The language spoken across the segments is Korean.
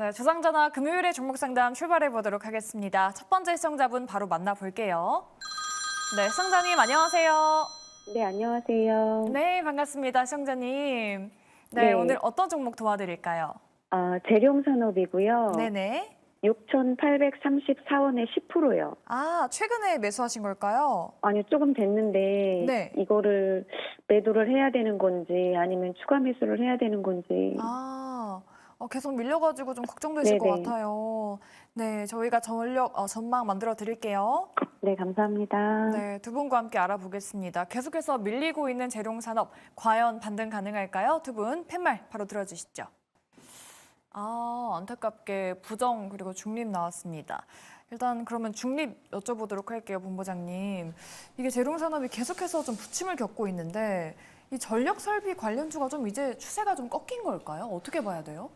네, 주상전화 금요일의 종목 상담 출발해 보도록 하겠습니다. 첫 번째 시청자분 바로 만나볼게요. 네, 시청자님 안녕하세요. 네, 안녕하세요. 네, 반갑습니다, 시청자님. 네, 네. 오늘 어떤 종목 도와드릴까요? 재룡산업이고요. 네네. 6,834원에 10%요. 아, 최근에 매수하신 걸까요? 아니요, 조금 됐는데 네. 이거를 매도를 해야 되는 건지 아니면 추가 매수를 해야 되는 건지. 계속 밀려가지고 좀 걱정되실 것 네네. 같아요. 네, 저희가 전망 만들어 드릴게요. 네, 감사합니다. 네, 두 분과 함께 알아보겠습니다. 계속해서 밀리고 있는 재룡산업, 과연 반등 가능할까요? 두 분 팻말 바로 들어주시죠. 안타깝게 부정 그리고 중립 나왔습니다. 일단 그러면 중립 여쭤보도록 할게요, 본부장님. 이게 재룡산업이 계속해서 좀 부침을 겪고 있는데 이 전력 설비 관련주가 좀 이제 추세가 좀 꺾인 걸까요? 어떻게 봐야 돼요?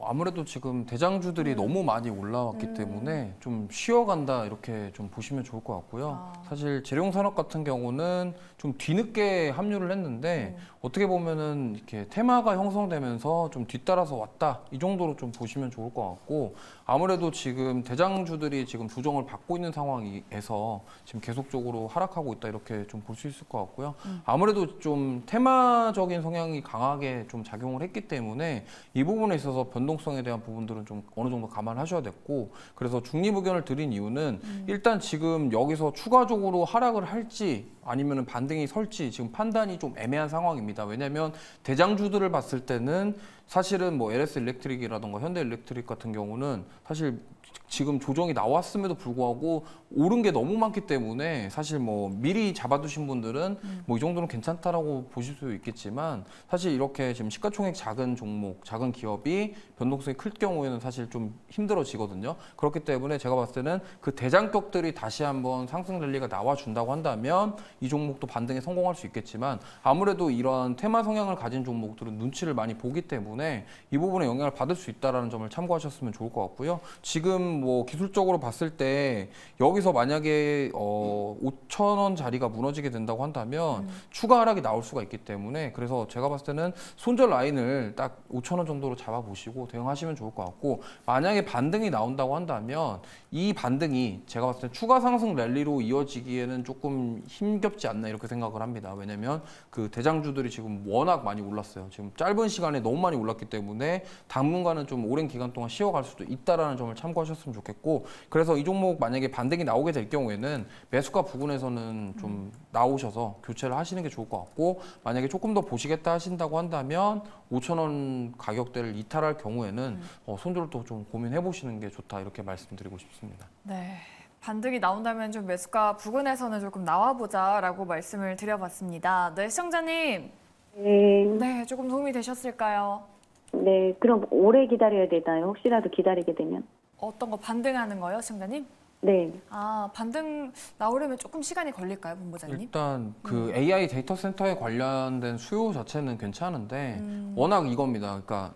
아무래도 지금 대장주들이 너무 많이 올라왔기 때문에 좀 쉬어간다 이렇게 좀 보시면 좋을 것 같고요. 사실 재룡산업 같은 경우는 좀 뒤늦게 합류를 했는데 어떻게 보면은 이렇게 테마가 형성되면서 좀 뒤따라서 왔다 이 정도로 좀 보시면 좋을 것 같고 아무래도 지금 대장주들이 지금 조정을 받고 있는 상황에서 지금 계속적으로 하락하고 있다 이렇게 좀 볼 수 있을 것 같고요. 아무래도 좀 테마적인 성향이 강하게 좀 작용을 했기 때문에 이 부분에 있어서 변동성에 대한 부분들은 좀 어느 정도 감안하셔야 됐고 그래서 중립 의견을 드린 이유는 일단 지금 여기서 추가적으로 하락을 할지 아니면 반등이 설지 지금 판단이 좀 애매한 상황입니다. 왜냐하면 대장주들을 봤을 때는 사실은 뭐 LS 일렉트릭이라던가 현대 일렉트릭 같은 경우는 사실 지금 조정이 나왔음에도 불구하고 오른 게 너무 많기 때문에 사실 뭐 미리 잡아두신 분들은 뭐 이 정도는 괜찮다라고 보실 수 있겠지만 사실 이렇게 지금 시가총액 작은 종목, 작은 기업이 변동성이 클 경우에는 사실 좀 힘들어지거든요. 그렇기 때문에 제가 봤을 때는 그 대장격들이 다시 한번 상승 랠리가 나와준다고 한다면 이 종목도 반등에 성공할 수 있겠지만 아무래도 이런 테마 성향을 가진 종목들은 눈치를 많이 보기 때문에 이 부분에 영향을 받을 수 있다는 점을 참고하셨으면 좋을 것 같고요. 지금 뭐 기술적으로 봤을 때 여기서 만약에 5,000원 자리가 무너지게 된다고 한다면 추가 하락이 나올 수가 있기 때문에 그래서 제가 봤을 때는 손절 라인을 딱 5,000원 정도로 잡아보시고 대응하시면 좋을 것 같고 만약에 반등이 나온다고 한다면 이 반등이 제가 봤을 때 추가 상승 랠리로 이어지기에는 조금 힘겹지 않나 이렇게 생각을 합니다. 왜냐면 그 대장주들이 지금 워낙 많이 올랐어요. 지금 짧은 시간에 너무 많이 올랐기 때문에 당분간은 좀 오랜 기간 동안 쉬어갈 수도 있다라는 점을 참고하셨으면 좋겠고 그래서 이 종목 만약에 반등이 나오게 될 경우에는 매수가 부근에서는 좀 나오셔서 교체를 하시는 게 좋을 것 같고 만약에 조금 더 보시겠다 하신다고 한다면 5,000원 가격대를 이탈할 경우에는 손절도 좀 고민해 보시는 게 좋다 이렇게 말씀드리고 싶습니다. 네. 반등이 나온다면 좀 매수가 부근에서는 조금 나와보자라고 말씀을 드려봤습니다. 네, 시청자님. 네. 네, 조금 도움이 되셨을까요? 네, 그럼 오래 기다려야 되나요? 혹시라도 기다리게 되면? 어떤 거 반등하는 거요, 시청자님? 네. 반등 나오려면 조금 시간이 걸릴까요, 본부장님? 일단 그 AI 데이터 센터에 관련된 수요 자체는 괜찮은데 워낙 이겁니다. 그러니까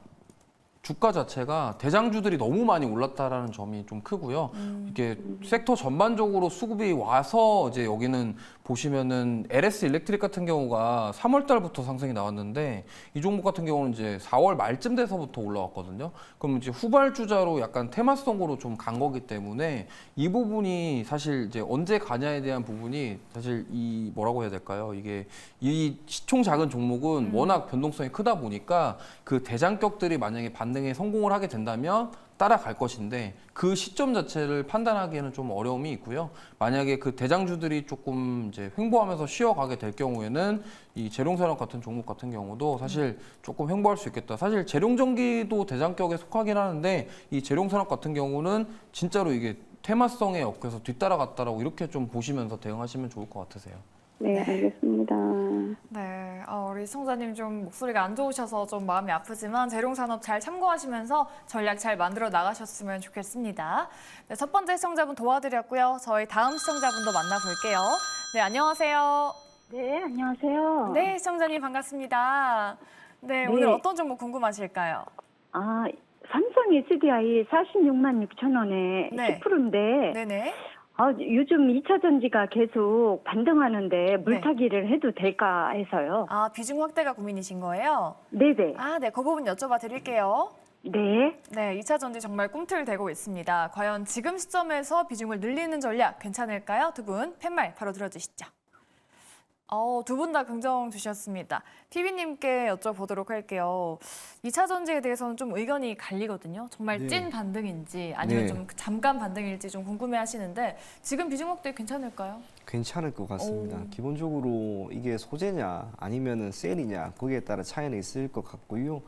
주가 자체가 대장주들이 너무 많이 올랐다라는 점이 좀 크고요. 이게 섹터 전반적으로 수급이 와서 이제 여기는 보시면은 LS 일렉트릭 같은 경우가 3월 달부터 상승이 나왔는데 이 종목 같은 경우는 이제 4월 말쯤 돼서부터 올라왔거든요. 그럼 이제 후발주자로 약간 테마성으로 좀 간 거기 때문에 이 부분이 사실 이제 언제 가냐에 대한 부분이 사실 이 뭐라고 해야 될까요? 이게 이 시총 작은 종목은 워낙 변동성이 크다 보니까 그 대장격들이 만약에 반등에 성공을 하게 된다면 따라갈 것인데 그 시점 자체를 판단하기에는 좀 어려움이 있고요. 만약에 그 대장주들이 조금 이제 횡보하면서 쉬어가게 될 경우에는 이 재룡산업 같은 종목 같은 경우도 사실 조금 횡보할 수 있겠다. 사실 재룡전기도 대장격에 속하긴 하는데 이 재룡산업 같은 경우는 진짜로 이게 테마성에 엮여서 뒤따라갔다라고 이렇게 좀 보시면서 대응하시면 좋을 것 같으세요. 네, 알겠습니다. 네, 우리 시청자님 좀 목소리가 안 좋으셔서 좀 마음이 아프지만 재룡산업 잘 참고하시면서 전략 잘 만들어 나가셨으면 좋겠습니다. 네, 첫 번째 시청자분 도와드렸고요. 저희 다음 시청자분도 만나볼게요. 네, 안녕하세요. 네, 안녕하세요. 네, 시청자님 반갑습니다. 네, 네. 오늘 어떤 종목 궁금하실까요? 삼성 SDI 46만 6천 원에 네. 10%인데 네네. 요즘 2차 전지가 계속 반등하는데 물타기를 해도 될까 해서요. 비중 확대가 고민이신 거예요? 네네. 네, 그 부분 여쭤봐 드릴게요. 네. 네, 2차 전지 정말 꿈틀대고 있습니다. 과연 지금 시점에서 비중을 늘리는 전략 괜찮을까요? 두 분 팻말 바로 들어주시죠. 두 분 다 긍정 주셨습니다. TV님께 여쭤보도록 할게요. 2차 전지에 대해서는 좀 의견이 갈리거든요. 정말 네. 찐 반등인지 아니면 네. 좀 잠깐 반등일지 좀 궁금해 하시는데 지금 비중 확대 괜찮을까요? 괜찮을 것 같습니다. 오. 기본적으로 이게 소재냐 아니면은 셀이냐 거기에 따라 차이는 있을 것 같고요.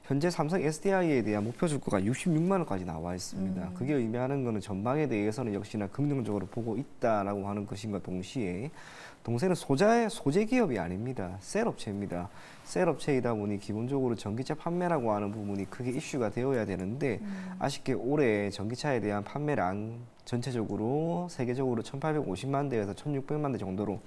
현재 삼성 SDI에 대한 목표 주가가 66만 원까지 나와 있습니다. 그게 의미하는 것은 전망에 대해서는 역시나 긍정적으로 보고 있다라고 하는 것인가 동시에 동세는 소재 기업이 아닙니다. 셀 업체입니다. 셀 업체이다 보니 기본적으로 전기차 판매라고 하는 부분이 크게 이슈가 되어야 되는데 아쉽게 올해 전기차에 대한 판매량 전체적으로 세계적으로 1,850만 대에서 1,600만 대 정도로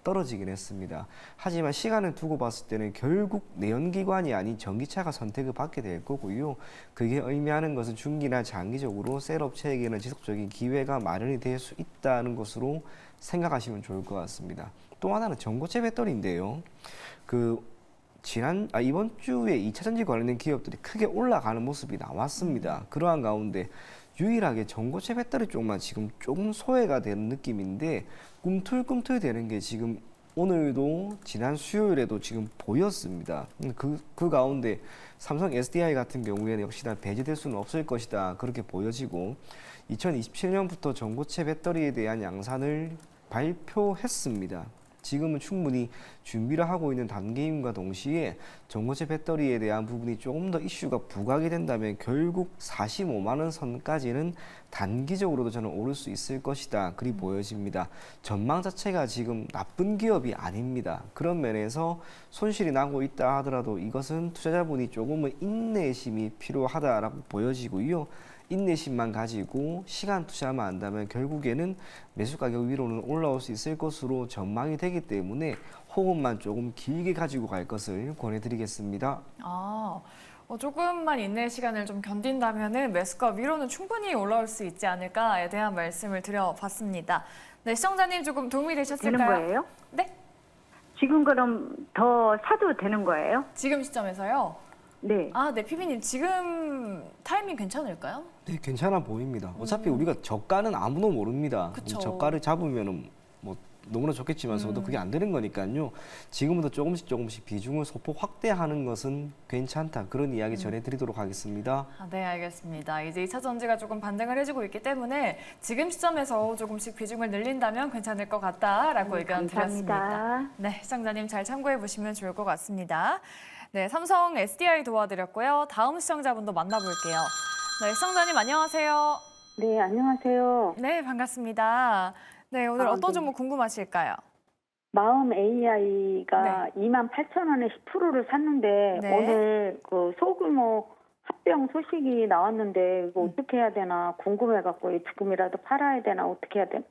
떨어지긴 했습니다. 하지만 시간을 두고 봤을 때는 결국 내연기관이 아닌 전기차가 선택을 받게 될 거고요. 그게 의미하는 것은 중기나 장기적으로 셀 업체에게는 지속적인 기회가 마련이 될 수 있다는 것으로 생각하시면 좋을 것 같습니다. 또 하나는 전고체 배터리인데요. 이번 주에 2차 전지 관련된 기업들이 크게 올라가는 모습이 나왔습니다. 그러한 가운데 유일하게 전고체 배터리 쪽만 지금 조금 소외가 되는 느낌인데 꿈틀꿈틀 되는 게 지금 오늘도 지난 수요일에도 지금 보였습니다. 그 가운데 삼성 SDI 같은 경우에는 역시나 배제될 수는 없을 것이다. 그렇게 보여지고 2027년부터 전고체 배터리에 대한 양산을 발표했습니다. 지금은 충분히 준비를 하고 있는 단계임과 동시에 전고체 배터리에 대한 부분이 조금 더 이슈가 부각이 된다면 결국 45만 원 선까지는 단기적으로도 저는 오를 수 있을 것이다. 그리 보여집니다. 전망 자체가 지금 나쁜 기업이 아닙니다. 그런 면에서 손실이 나고 있다 하더라도 이것은 투자자분이 조금은 인내심이 필요하다라고 보여지고요. 인내심만 가지고 시간 투자만 한다면 결국에는 매수 가격 위로는 올라올 수 있을 것으로 전망이 되기 때문에 호흡만 조금 길게 가지고 갈 것을 권해드리겠습니다. 조금만 인내 시간을 좀 견딘다면은 매수가 위로는 충분히 올라올 수 있지 않을까에 대한 말씀을 드려봤습니다. 네, 시청자님 조금 도움이 되셨을까요? 되는 거예요? 네, 지금 그럼 더 사도 되는 거예요? 지금 시점에서요. 네. 네, 피비님 지금 타이밍 괜찮을까요? 네, 괜찮아 보입니다. 어차피 우리가 저가는 아무도 모릅니다. 그쵸. 저가를 잡으면은 뭐 너무나 좋겠지만서도 그게 안 되는 거니까요. 지금부터 조금씩 비중을 소폭 확대하는 것은 괜찮다. 그런 이야기 전해드리도록 하겠습니다. 네, 알겠습니다. 이제 2차 전지가 조금 반등을 해주고 있기 때문에 지금 시점에서 조금씩 비중을 늘린다면 괜찮을 것 같다라고 의견 드렸습니다. 감사합니다. 네, 시청자님 잘 참고해 보시면 좋을 것 같습니다. 네, 삼성 SDI 도와드렸고요. 다음 시청자분도 만나볼게요. 네, 시청자님 안녕하세요. 네, 안녕하세요. 네, 반갑습니다. 네, 오늘 어떤 네. 종목 궁금하실까요? 마음 AI가 28,000원에 10%를 샀는데 네. 오늘 그 소규모 합병 소식이 나왔는데 이거 어떻게 해야 되나 궁금해갖고 지금이라도 팔아야 되나 어떻게 해야 되나?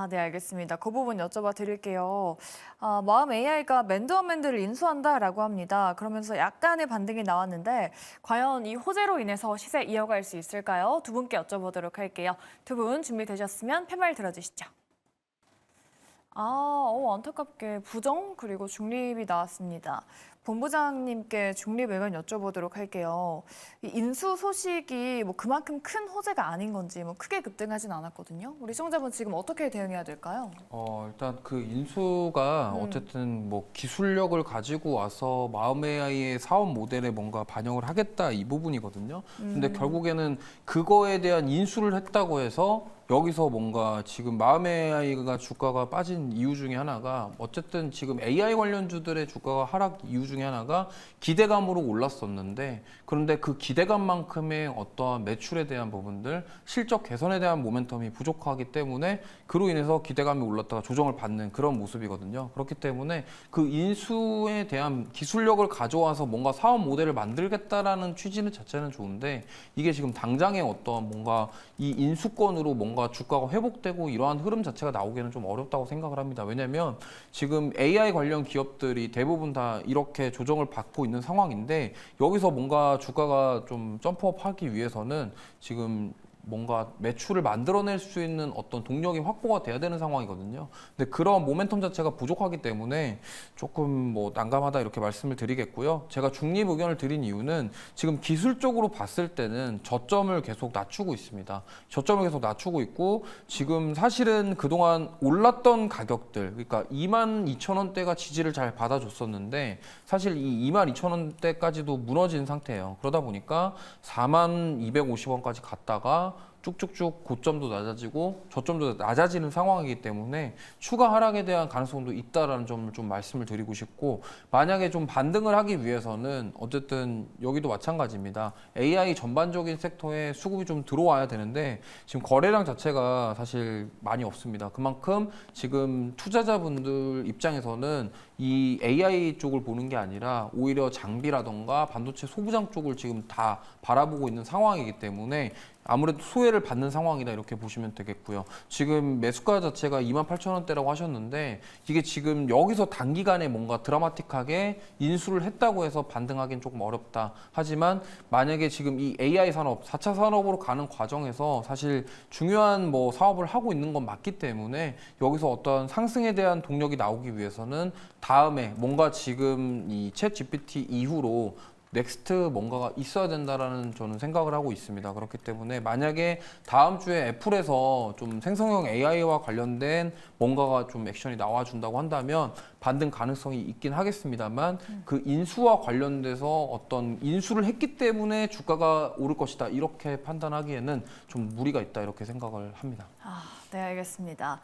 네, 알겠습니다. 그 부분 여쭤봐 드릴게요. 마음 AI가 맨드어맨드를 인수한다라고 합니다. 그러면서 약간의 반등이 나왔는데 과연 이 호재로 인해서 시세 이어갈 수 있을까요? 두 분께 여쭤보도록 할게요. 두 분 준비되셨으면 팻말 들어주시죠. 안타깝게 부정 그리고 중립이 나왔습니다. 본부장님께 중립 의견 여쭤보도록 할게요. 이 인수 소식이 뭐 그만큼 큰 호재가 아닌 건지 뭐 크게 급등하진 않았거든요. 우리 시청자분 지금 어떻게 대응해야 될까요? 일단 그 인수가 어쨌든 뭐 기술력을 가지고 와서 마음 AI의 사업 모델에 뭔가 반영을 하겠다 이 부분이거든요. 근데 결국에는 그거에 대한 인수를 했다고 해서 여기서 뭔가 지금 마음 AI가 주가가 빠진 이유 중에 하나가 어쨌든 지금 AI 관련주들의 주가가 하락 이유 중에 하나가 기대감으로 올랐었는데 그런데 그 기대감만큼의 어떠한 매출에 대한 부분들, 실적 개선에 대한 모멘텀이 부족하기 때문에 그로 인해서 기대감이 올랐다가 조정을 받는 그런 모습이거든요. 그렇기 때문에 그 인수에 대한 기술력을 가져와서 뭔가 사업 모델을 만들겠다라는 취지는 자체는 좋은데 이게 지금 당장의 어떠한 뭔가 이 인수권으로 뭔가 주가가 회복되고 이러한 흐름 자체가 나오기는 좀 어렵다고 생각을 합니다. 왜냐하면 지금 AI 관련 기업들이 대부분 다 이렇게 조정을 받고 있는 상황인데 여기서 뭔가 주가가 좀 점프업하기 위해서는 지금 뭔가 매출을 만들어낼 수 있는 어떤 동력이 확보가 돼야 되는 상황이거든요. 근데 그런 모멘텀 자체가 부족하기 때문에 조금 뭐 난감하다 이렇게 말씀을 드리겠고요. 제가 중립 의견을 드린 이유는 지금 기술적으로 봤을 때는 저점을 계속 낮추고 있습니다. 저점을 계속 낮추고 있고 지금 사실은 그동안 올랐던 가격들, 그러니까 22,000원대가 지지를 잘 받아줬었는데 사실 이 22,000원대까지도 무너진 상태예요. 그러다 보니까 4250원까지 갔다가 쭉쭉쭉 고점도 낮아지고 저점도 낮아지는 상황이기 때문에 추가 하락에 대한 가능성도 있다라는 점을 좀 말씀을 드리고 싶고, 만약에 좀 반등을 하기 위해서는 어쨌든 여기도 마찬가지입니다. AI 전반적인 섹터에 수급이 좀 들어와야 되는데 지금 거래량 자체가 사실 많이 없습니다. 그만큼 지금 투자자분들 입장에서는 이 AI 쪽을 보는 게 아니라 오히려 장비라던가 반도체 소부장 쪽을 지금 다 바라보고 있는 상황이기 때문에 아무래도 소외를 받는 상황이다 이렇게 보시면 되겠고요. 지금 매수가 자체가 28,000원대라고 하셨는데 이게 지금 여기서 단기간에 뭔가 드라마틱하게 인수를 했다고 해서 반등하기는 조금 어렵다. 하지만 만약에 지금 이 AI 산업, 4차 산업으로 가는 과정에서 사실 중요한 뭐 사업을 하고 있는 건 맞기 때문에 여기서 어떤 상승에 대한 동력이 나오기 위해서는 다음에 뭔가 지금 이 챗 GPT 이후로 넥스트 뭔가가 있어야 된다라는 저는 생각을 하고 있습니다. 그렇기 때문에 만약에 다음 주에 애플에서 좀 생성형 AI와 관련된 뭔가가 좀 액션이 나와준다고 한다면 반등 가능성이 있긴 하겠습니다만 그 인수와 관련돼서 어떤 인수를 했기 때문에 주가가 오를 것이다 이렇게 판단하기에는 좀 무리가 있다 이렇게 생각을 합니다. 네, 알겠습니다.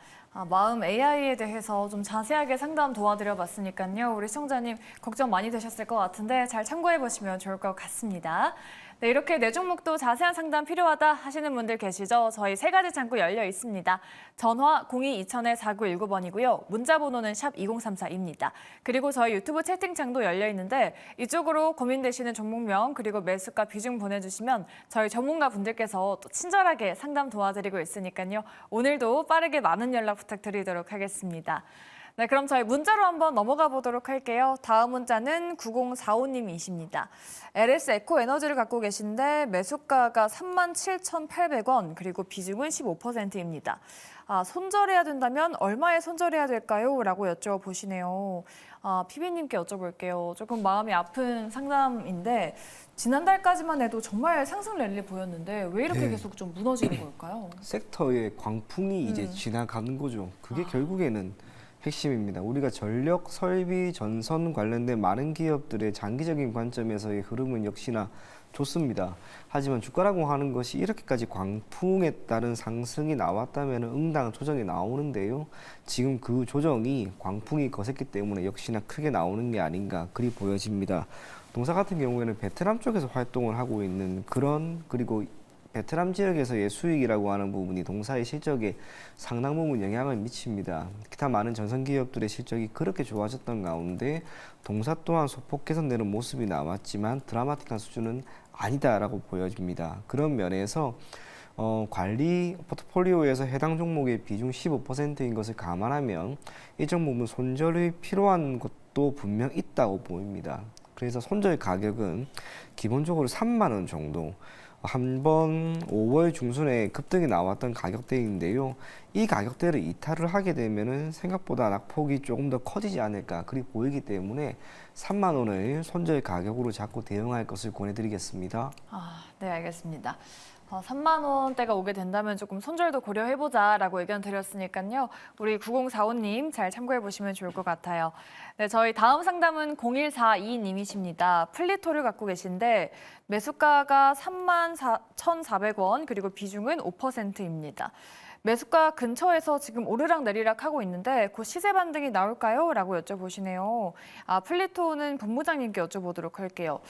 마음 AI에 대해서 좀 자세하게 상담 도와드려 봤으니까요. 우리 시청자님 걱정 많이 되셨을 것 같은데 잘 참고해 보시면 좋을 것 같습니다. 네, 이렇게 네 종목도 자세한 상담 필요하다 하시는 분들 계시죠? 저희 3가지 창구 열려 있습니다. 전화 02-2000-4919번이고요. 문자 번호는 샵 2034입니다. 그리고 저희 유튜브 채팅창도 열려 있는데 이쪽으로 고민되시는 종목명 그리고 매수가 비중 보내주시면 저희 전문가 분들께서 또 친절하게 상담 도와드리고 있으니까요. 오늘도 빠르게 많은 연락 부탁드리도록 하겠습니다. 네, 그럼 저희 문자로 한번 넘어가 보도록 할게요. 다음 문자는 9045님이십니다. LS 에코 에너지를 갖고 계신데 매수가가 37,800원 그리고 비중은 15%입니다. 손절해야 된다면 얼마에 손절해야 될까요? 라고 여쭤보시네요. PB님께 여쭤볼게요. 조금 마음이 아픈 상담인데 지난달까지만 해도 정말 상승 랠리 보였는데 왜 이렇게 계속 좀 무너지는 걸까요? 섹터의 광풍이 이제 지나가는 거죠. 그게 결국에는 핵심입니다. 우리가 전력, 설비, 전선 관련된 많은 기업들의 장기적인 관점에서의 흐름은 역시나 좋습니다. 하지만 주가라고 하는 것이 이렇게까지 광풍에 따른 상승이 나왔다면 응당 조정이 나오는데요. 지금 그 조정이 광풍이 거셌기 때문에 역시나 크게 나오는 게 아닌가 그리 보여집니다. 동사 같은 경우에는 베트남 쪽에서 활동을 하고 있는 그리고 베트남 지역에서의 수익이라고 하는 부분이 동사의 실적에 상당 부분 영향을 미칩니다. 기타 많은 전선 기업들의 실적이 그렇게 좋아졌던 가운데 동사 또한 소폭 개선되는 모습이 나왔지만 드라마틱한 수준은 아니다라고 보여집니다. 그런 면에서 관리 포트폴리오에서 해당 종목의 비중 15%인 것을 감안하면 이 종목은 손절이 필요한 것도 분명 있다고 보입니다. 그래서 손절 가격은 기본적으로 3만 원 정도, 한번 5월 중순에 급등이 나왔던 가격대인데요. 이 가격대를 이탈을 하게 되면은 생각보다 낙폭이 조금 더 커지지 않을까 그리 보이기 때문에 3만 원을 손절 가격으로 잡고 대응할 것을 권해드리겠습니다. 네, 알겠습니다. 3만 원대가 오게 된다면 조금 손절도 고려해보자라고 의견 드렸으니까요. 우리 9045님 잘 참고해 보시면 좋을 것 같아요. 네, 저희 다음 상담은 0142님이십니다. 플리토를 갖고 계신데 매수가가 31,400원 그리고 비중은 5%입니다. 매수가 근처에서 지금 오르락 내리락 하고 있는데 곧 시세 반등이 나올까요? 라고 여쭤보시네요. 플리토는 본부장님께 여쭤보도록 할게요.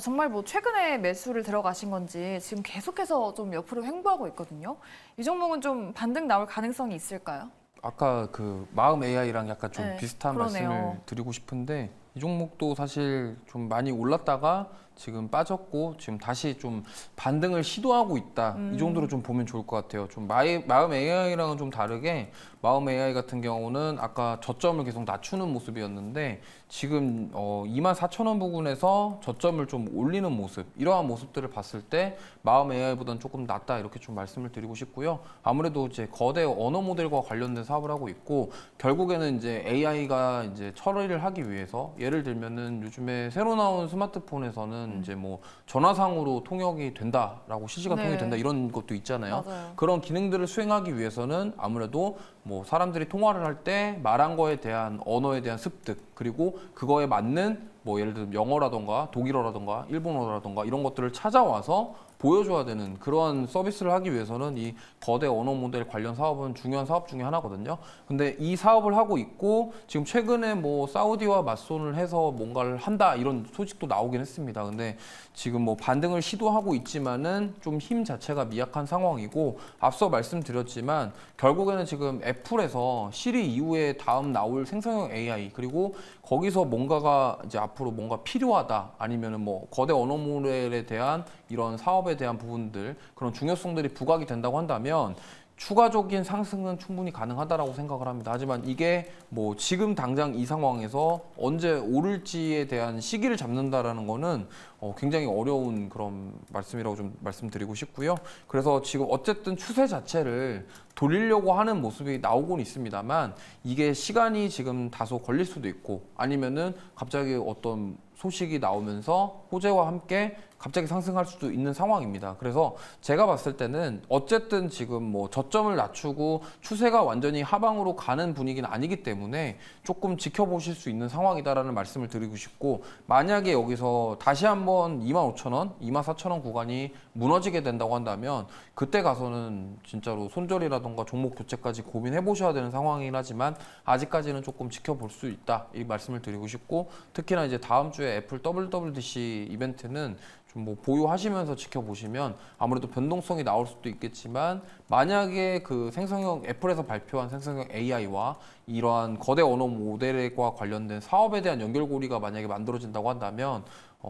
정말 뭐 최근에 매수를 들어가신 건지 지금 계속해서 좀 옆으로 횡보하고 있거든요. 이 종목은 좀 반등 나올 가능성이 있을까요? 아까 그 마음 AI랑 약간 좀 네, 비슷한 그러네요. 말씀을 드리고 싶은데 이 종목도 사실 좀 많이 올랐다가 지금 빠졌고 지금 다시 좀 반등을 시도하고 있다. 이 정도로 좀 보면 좋을 것 같아요. 좀 마음 AI랑은 좀 다르게 마음 AI 같은 경우는 아까 저점을 계속 낮추는 모습이었는데 지금 24,000원 부근에서 저점을 좀 올리는 모습, 이러한 모습들을 봤을 때 마음 AI보다는 조금 낫다 이렇게 좀 말씀을 드리고 싶고요. 아무래도 이제 거대 언어 모델과 관련된 사업을 하고 있고 결국에는 이제 AI가 이제 처리를 하기 위해서 예를 들면은 요즘에 새로 나온 스마트폰에서는 이제 뭐 전화상으로 통역이 된다라고 실시간 통역이 네. 된다 이런 것도 있잖아요. 맞아요. 그런 기능들을 수행하기 위해서는 아무래도 뭐 사람들이 통화를 할 때 말한 거에 대한 언어에 대한 습득 그리고 그거에 맞는 뭐 예를 들면 영어라던가 독일어라던가 일본어라던가 이런 것들을 찾아와서 보여줘야 되는 그런 서비스를 하기 위해서는 이 거대 언어 모델 관련 사업은 중요한 사업 중에 하나거든요. 근데 이 사업을 하고 있고 지금 최근에 뭐 사우디와 맞손을 해서 뭔가를 한다 이런 소식도 나오긴 했습니다. 근데 지금 뭐 반등을 시도하고 있지만은 좀 힘 자체가 미약한 상황이고 앞서 말씀드렸지만 결국에는 지금 애플에서 시리 이후에 다음 나올 생성형 AI 그리고 거기서 뭔가가 이제 앞으로 뭔가 필요하다 아니면은 뭐 거대 언어 모델에 대한 이런 사업에 대한 부분들 그런 중요성들이 부각이 된다고 한다면 추가적인 상승은 충분히 가능하다라고 생각을 합니다. 하지만 이게 뭐 지금 당장 이 상황에서 언제 오를지에 대한 시기를 잡는다라는 거는 굉장히 어려운 그런 말씀이라고 좀 말씀드리고 싶고요. 그래서 지금 어쨌든 추세 자체를 돌리려고 하는 모습이 나오곤 있습니다만 이게 시간이 지금 다소 걸릴 수도 있고 아니면은 갑자기 어떤 소식이 나오면서 호재와 함께 갑자기 상승할 수도 있는 상황입니다. 그래서 제가 봤을 때는 어쨌든 지금 뭐 저점을 낮추고 추세가 완전히 하방으로 가는 분위기는 아니기 때문에 조금 지켜보실 수 있는 상황이다라는 말씀을 드리고 싶고 만약에 여기서 다시 한번 25,000원, 24,000원 구간이 무너지게 된다고 한다면 그때 가서는 진짜로 손절이라던가 종목 교체까지 고민해 보셔야 되는 상황이긴 하지만 아직까지는 조금 지켜볼 수 있다 이 말씀을 드리고 싶고 특히나 이제 다음 주에 애플 WWDC 이벤트는 좀 뭐 보유하시면서 지켜보시면 아무래도 변동성이 나올 수도 있겠지만 만약에 그 생성형 애플에서 발표한 생성형 AI와 이러한 거대 언어 모델과 관련된 사업에 대한 연결고리가 만약에 만들어진다고 한다면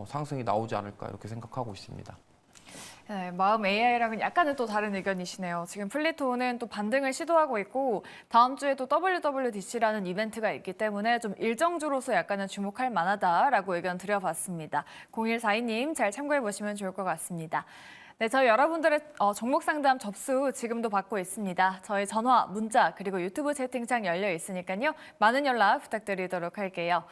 상승이 나오지 않을까 이렇게 생각하고 있습니다. 네, 마음 AI랑은 약간은 또 다른 의견이시네요. 지금 플리토는 또 반등을 시도하고 있고 다음 주에 또 WWDC라는 이벤트가 있기 때문에 좀 일정주로서 약간은 주목할 만하다라고 의견 드려봤습니다. 0142님 잘 참고해 보시면 좋을 것 같습니다. 네, 저희 여러분들의 종목 상담 접수 지금도 받고 있습니다. 저희 전화, 문자 그리고 유튜브 채팅창 열려 있으니까요. 많은 연락 부탁드리도록 할게요.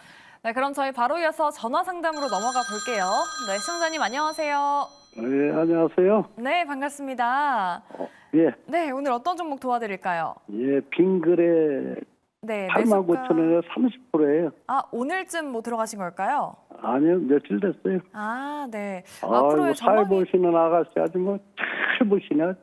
네, 그럼 저희 바로 이어서 전화 상담으로 넘어가 볼게요. 네, 시청자님 안녕하세요. 네, 안녕하세요. 네, 반갑습니다. 예, 네, 오늘 어떤 종목 도와드릴까요? 예, 빙그레 네, 89,000원에 30%예요. 아, 오늘쯤 뭐 들어가신 걸까요? 아니요, 며칠 됐어요. 아, 네. 아이고, 앞으로의 살 전망이 보시는 아가씨 아주 뭐 잘 보시네.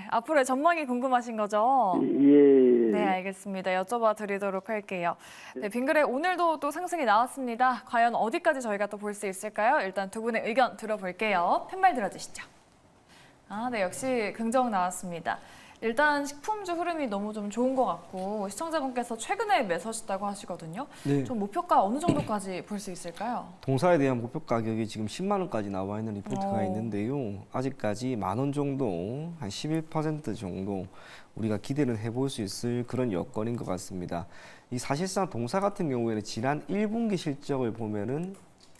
앞으로의 전망이 궁금하신 거죠? 예. 네, 알겠습니다. 여쭤봐 드리도록 할게요. 네, 빙그레 오늘도 또 상승이 나왔습니다. 과연 어디까지 저희가 또 볼 수 있을까요? 일단 두 분의 의견 들어볼게요. 팻말 들어주시죠. 아, 네, 역시 긍정 나왔습니다. 일단 식품주 흐름이 너무 좀 좋은 것 같고 시청자분께서 최근에 매수하셨다고 하시거든요. 네. 좀 목표가 어느 정도까지 볼 수 있을까요? 동사에 대한 목표 가격이 지금 10만 원까지 나와 있는 리포트가 있는데요. 아직까지 10,000원 정도, 한 11% 정도 우리가 기대를 해볼 수 있을 그런 여건인 것 같습니다. 이 사실상 동사 같은 경우에는 지난 1분기 실적을 보면은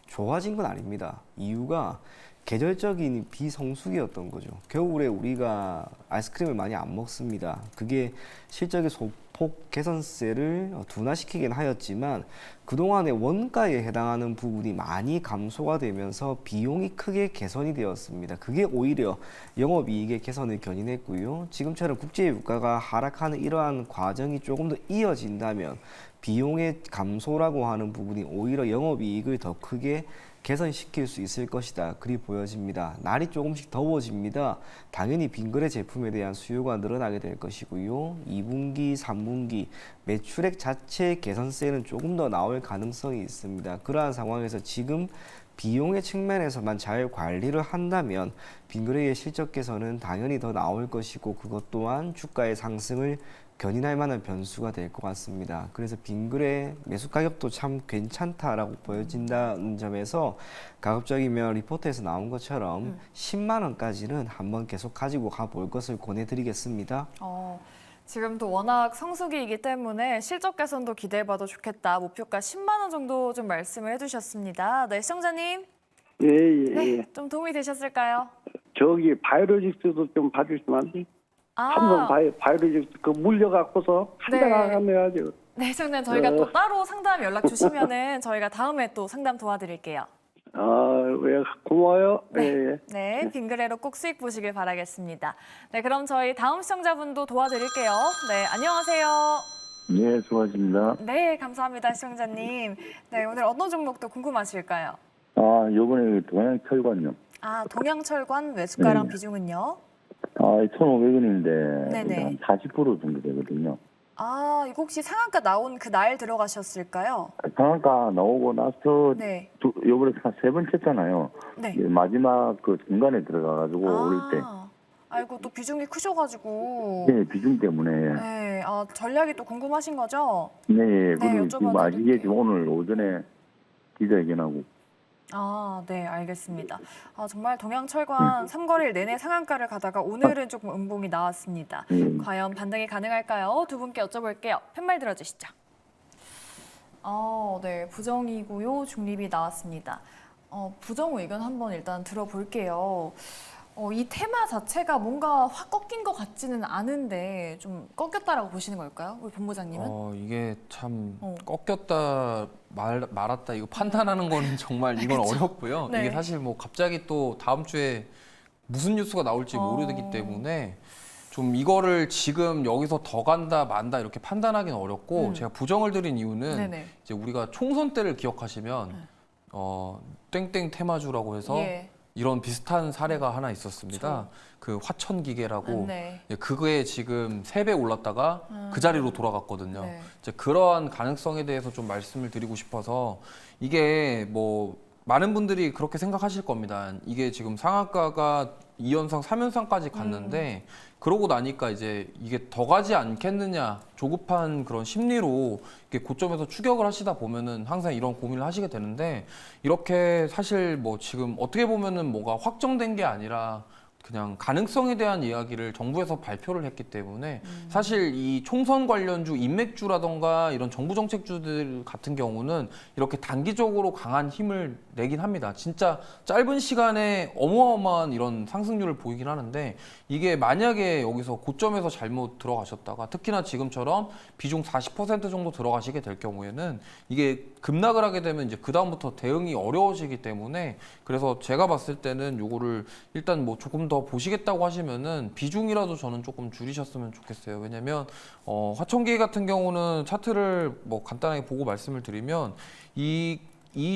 좋아진 건 아닙니다. 이유가 계절적인 비성수기였던 거죠. 겨울에 우리가 아이스크림을 많이 안 먹습니다. 그게 실적의 소폭 개선세를 둔화시키긴 하였지만 그동안의 원가에 해당하는 부분이 많이 감소가 되면서 비용이 크게 개선이 되었습니다. 그게 오히려 영업이익의 개선을 견인했고요. 지금처럼 국제유가가 하락하는 이러한 과정이 조금 더 이어진다면 비용의 감소라고 하는 부분이 오히려 영업이익을 더 크게 개선시킬 수 있을 것이다. 그리 보여집니다. 날이 조금씩 더워집니다. 당연히 빙그레 제품에 대한 수요가 늘어나게 될 것이고요. 2분기, 3분기 매출액 자체의 개선세는 조금 더 나올 가능성이 있습니다. 그러한 상황에서 지금 비용의 측면에서만 잘 관리를 한다면 빙그레의 실적 개선은 당연히 더 나올 것이고 그것 또한 주가의 상승을 견인할 만한 변수가 될 것 같습니다. 그래서 빙그레 매수 가격도 참 괜찮다라고 보여진다는 점에서 가급적이면 리포트에서 나온 것처럼 10만 원까지는 한번 계속 가지고 가볼 것을 권해드리겠습니다. 지금도 워낙 성수기이기 때문에 실적 개선도 기대해봐도 좋겠다. 목표가 10만 원 정도 좀 말씀을 해주셨습니다. 네, 시청자님. 예, 예, 네, 예. 좀 도움이 되셨을까요? 저기 바이오로직스도 좀 봐주시면 안 돼? 삼성 바이오로직스 그 물려갖고서 네. 한장하면 네, 시청자님 저희가 또 따로 상담 연락 주시면은 저희가 다음에 또 상담 도와드릴게요. 왜 고마워요. 네. 예, 예. 네, 빙그레로 꼭 수익 보시길 바라겠습니다. 네, 그럼 저희 다음 시청자분도 도와드릴게요. 네, 안녕하세요. 네, 수고하십니다. 네, 감사합니다, 시청자님. 네, 오늘 어떤 종목도 궁금하실까요? 요번에 동양철관요. 동양철관 매수가랑 네. 비중은요? 1,500원인데 네네. 한 40% 정도 되거든요. 이거 혹시 상한가 나온 그 날 들어가셨을까요? 상한가 나오고 나서 네. 요번에 세 번째잖아요. 네. 마지막 그 중간에 들어가가지고 오를 때. 아이고, 또 비중이 크셔가지고. 네, 비중 때문에. 네, 전략이 또 궁금하신 거죠? 네, 그리고 여쭤봐도 지금 아직 이게 될게요. 지금 오늘 오전에 기자회견하고. 네, 알겠습니다. 정말 동양철관 삼거리일 내내 상한가를 가다가 오늘은 조금 음봉이 나왔습니다. 과연 반등이 가능할까요? 두 분께 여쭤볼게요. 팻말 들어주시죠. 네, 부정이고요. 중립이 나왔습니다. 부정 의견 한번 일단 들어볼게요. 이 테마 자체가 뭔가 확 꺾인 것 같지는 않은데 좀 꺾였다라고 보시는 걸까요? 우리 본부장님은? 이게 참 꺾였다 말았다 이거 판단하는 거는 정말 이건 어렵고요. 네. 이게 사실 뭐 갑자기 또 다음 주에 무슨 뉴스가 나올지 모르기 때문에 좀 이거를 지금 여기서 더 간다 만다 이렇게 판단하기는 어렵고 제가 부정을 드린 이유는 네네. 이제 우리가 총선 때를 기억하시면 땡땡 테마주라고 해서 예. 이런 비슷한 사례가 하나 있었습니다. 그 화천기계라고 네. 그거에 지금 3배 올랐다가 그 자리로 돌아갔거든요. 네. 이제 그러한 가능성에 대해서 좀 말씀을 드리고 싶어서 이게 뭐 많은 분들이 그렇게 생각하실 겁니다. 이게 지금 상한가가 2연상, 3연상까지 갔는데 그러고 나니까 이제 이게 더 가지 않겠느냐 조급한 그런 심리로 이렇게 고점에서 추격을 하시다 보면은 항상 이런 고민을 하시게 되는데 이렇게 사실 뭐 지금 어떻게 보면은 뭐가 확정된 게 아니라 그냥 가능성에 대한 이야기를 정부에서 발표를 했기 때문에 사실 이 총선 관련주, 인맥주라던가 이런 정부 정책주들 같은 경우는 이렇게 단기적으로 강한 힘을 내긴 합니다. 진짜 짧은 시간에 어마어마한 이런 상승률을 보이긴 하는데 이게 만약에 여기서 고점에서 잘못 들어가셨다가 특히나 지금처럼 비중 40% 정도 들어가시게 될 경우에는 이게 급락을 하게 되면 이제 그다음부터 대응이 어려워지기 때문에 그래서 제가 봤을 때는 요거를 일단 뭐 조금 더 보시겠다고 하시면은 비중이라도 저는 조금 줄이셨으면 좋겠어요. 왜냐면 화천기 같은 경우는 차트를 뭐 간단하게 보고 말씀을 드리면 이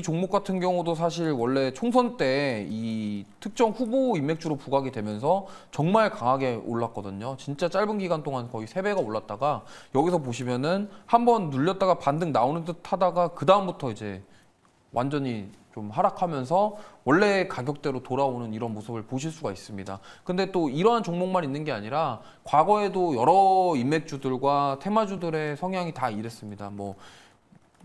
종목 같은 경우도 사실 원래 총선 때 이 특정 후보 인맥주로 부각이 되면서 정말 강하게 올랐거든요. 진짜 짧은 기간 동안 거의 3배가 올랐다가 여기서 보시면은 한번 눌렸다가 반등 나오는 듯 하다가 그 다음부터 이제 완전히 좀 하락하면서 원래 가격대로 돌아오는 이런 모습을 보실 수가 있습니다. 근데 또 이러한 종목만 있는 게 아니라 과거에도 여러 인맥주들과 테마주들의 성향이 다 이랬습니다. 뭐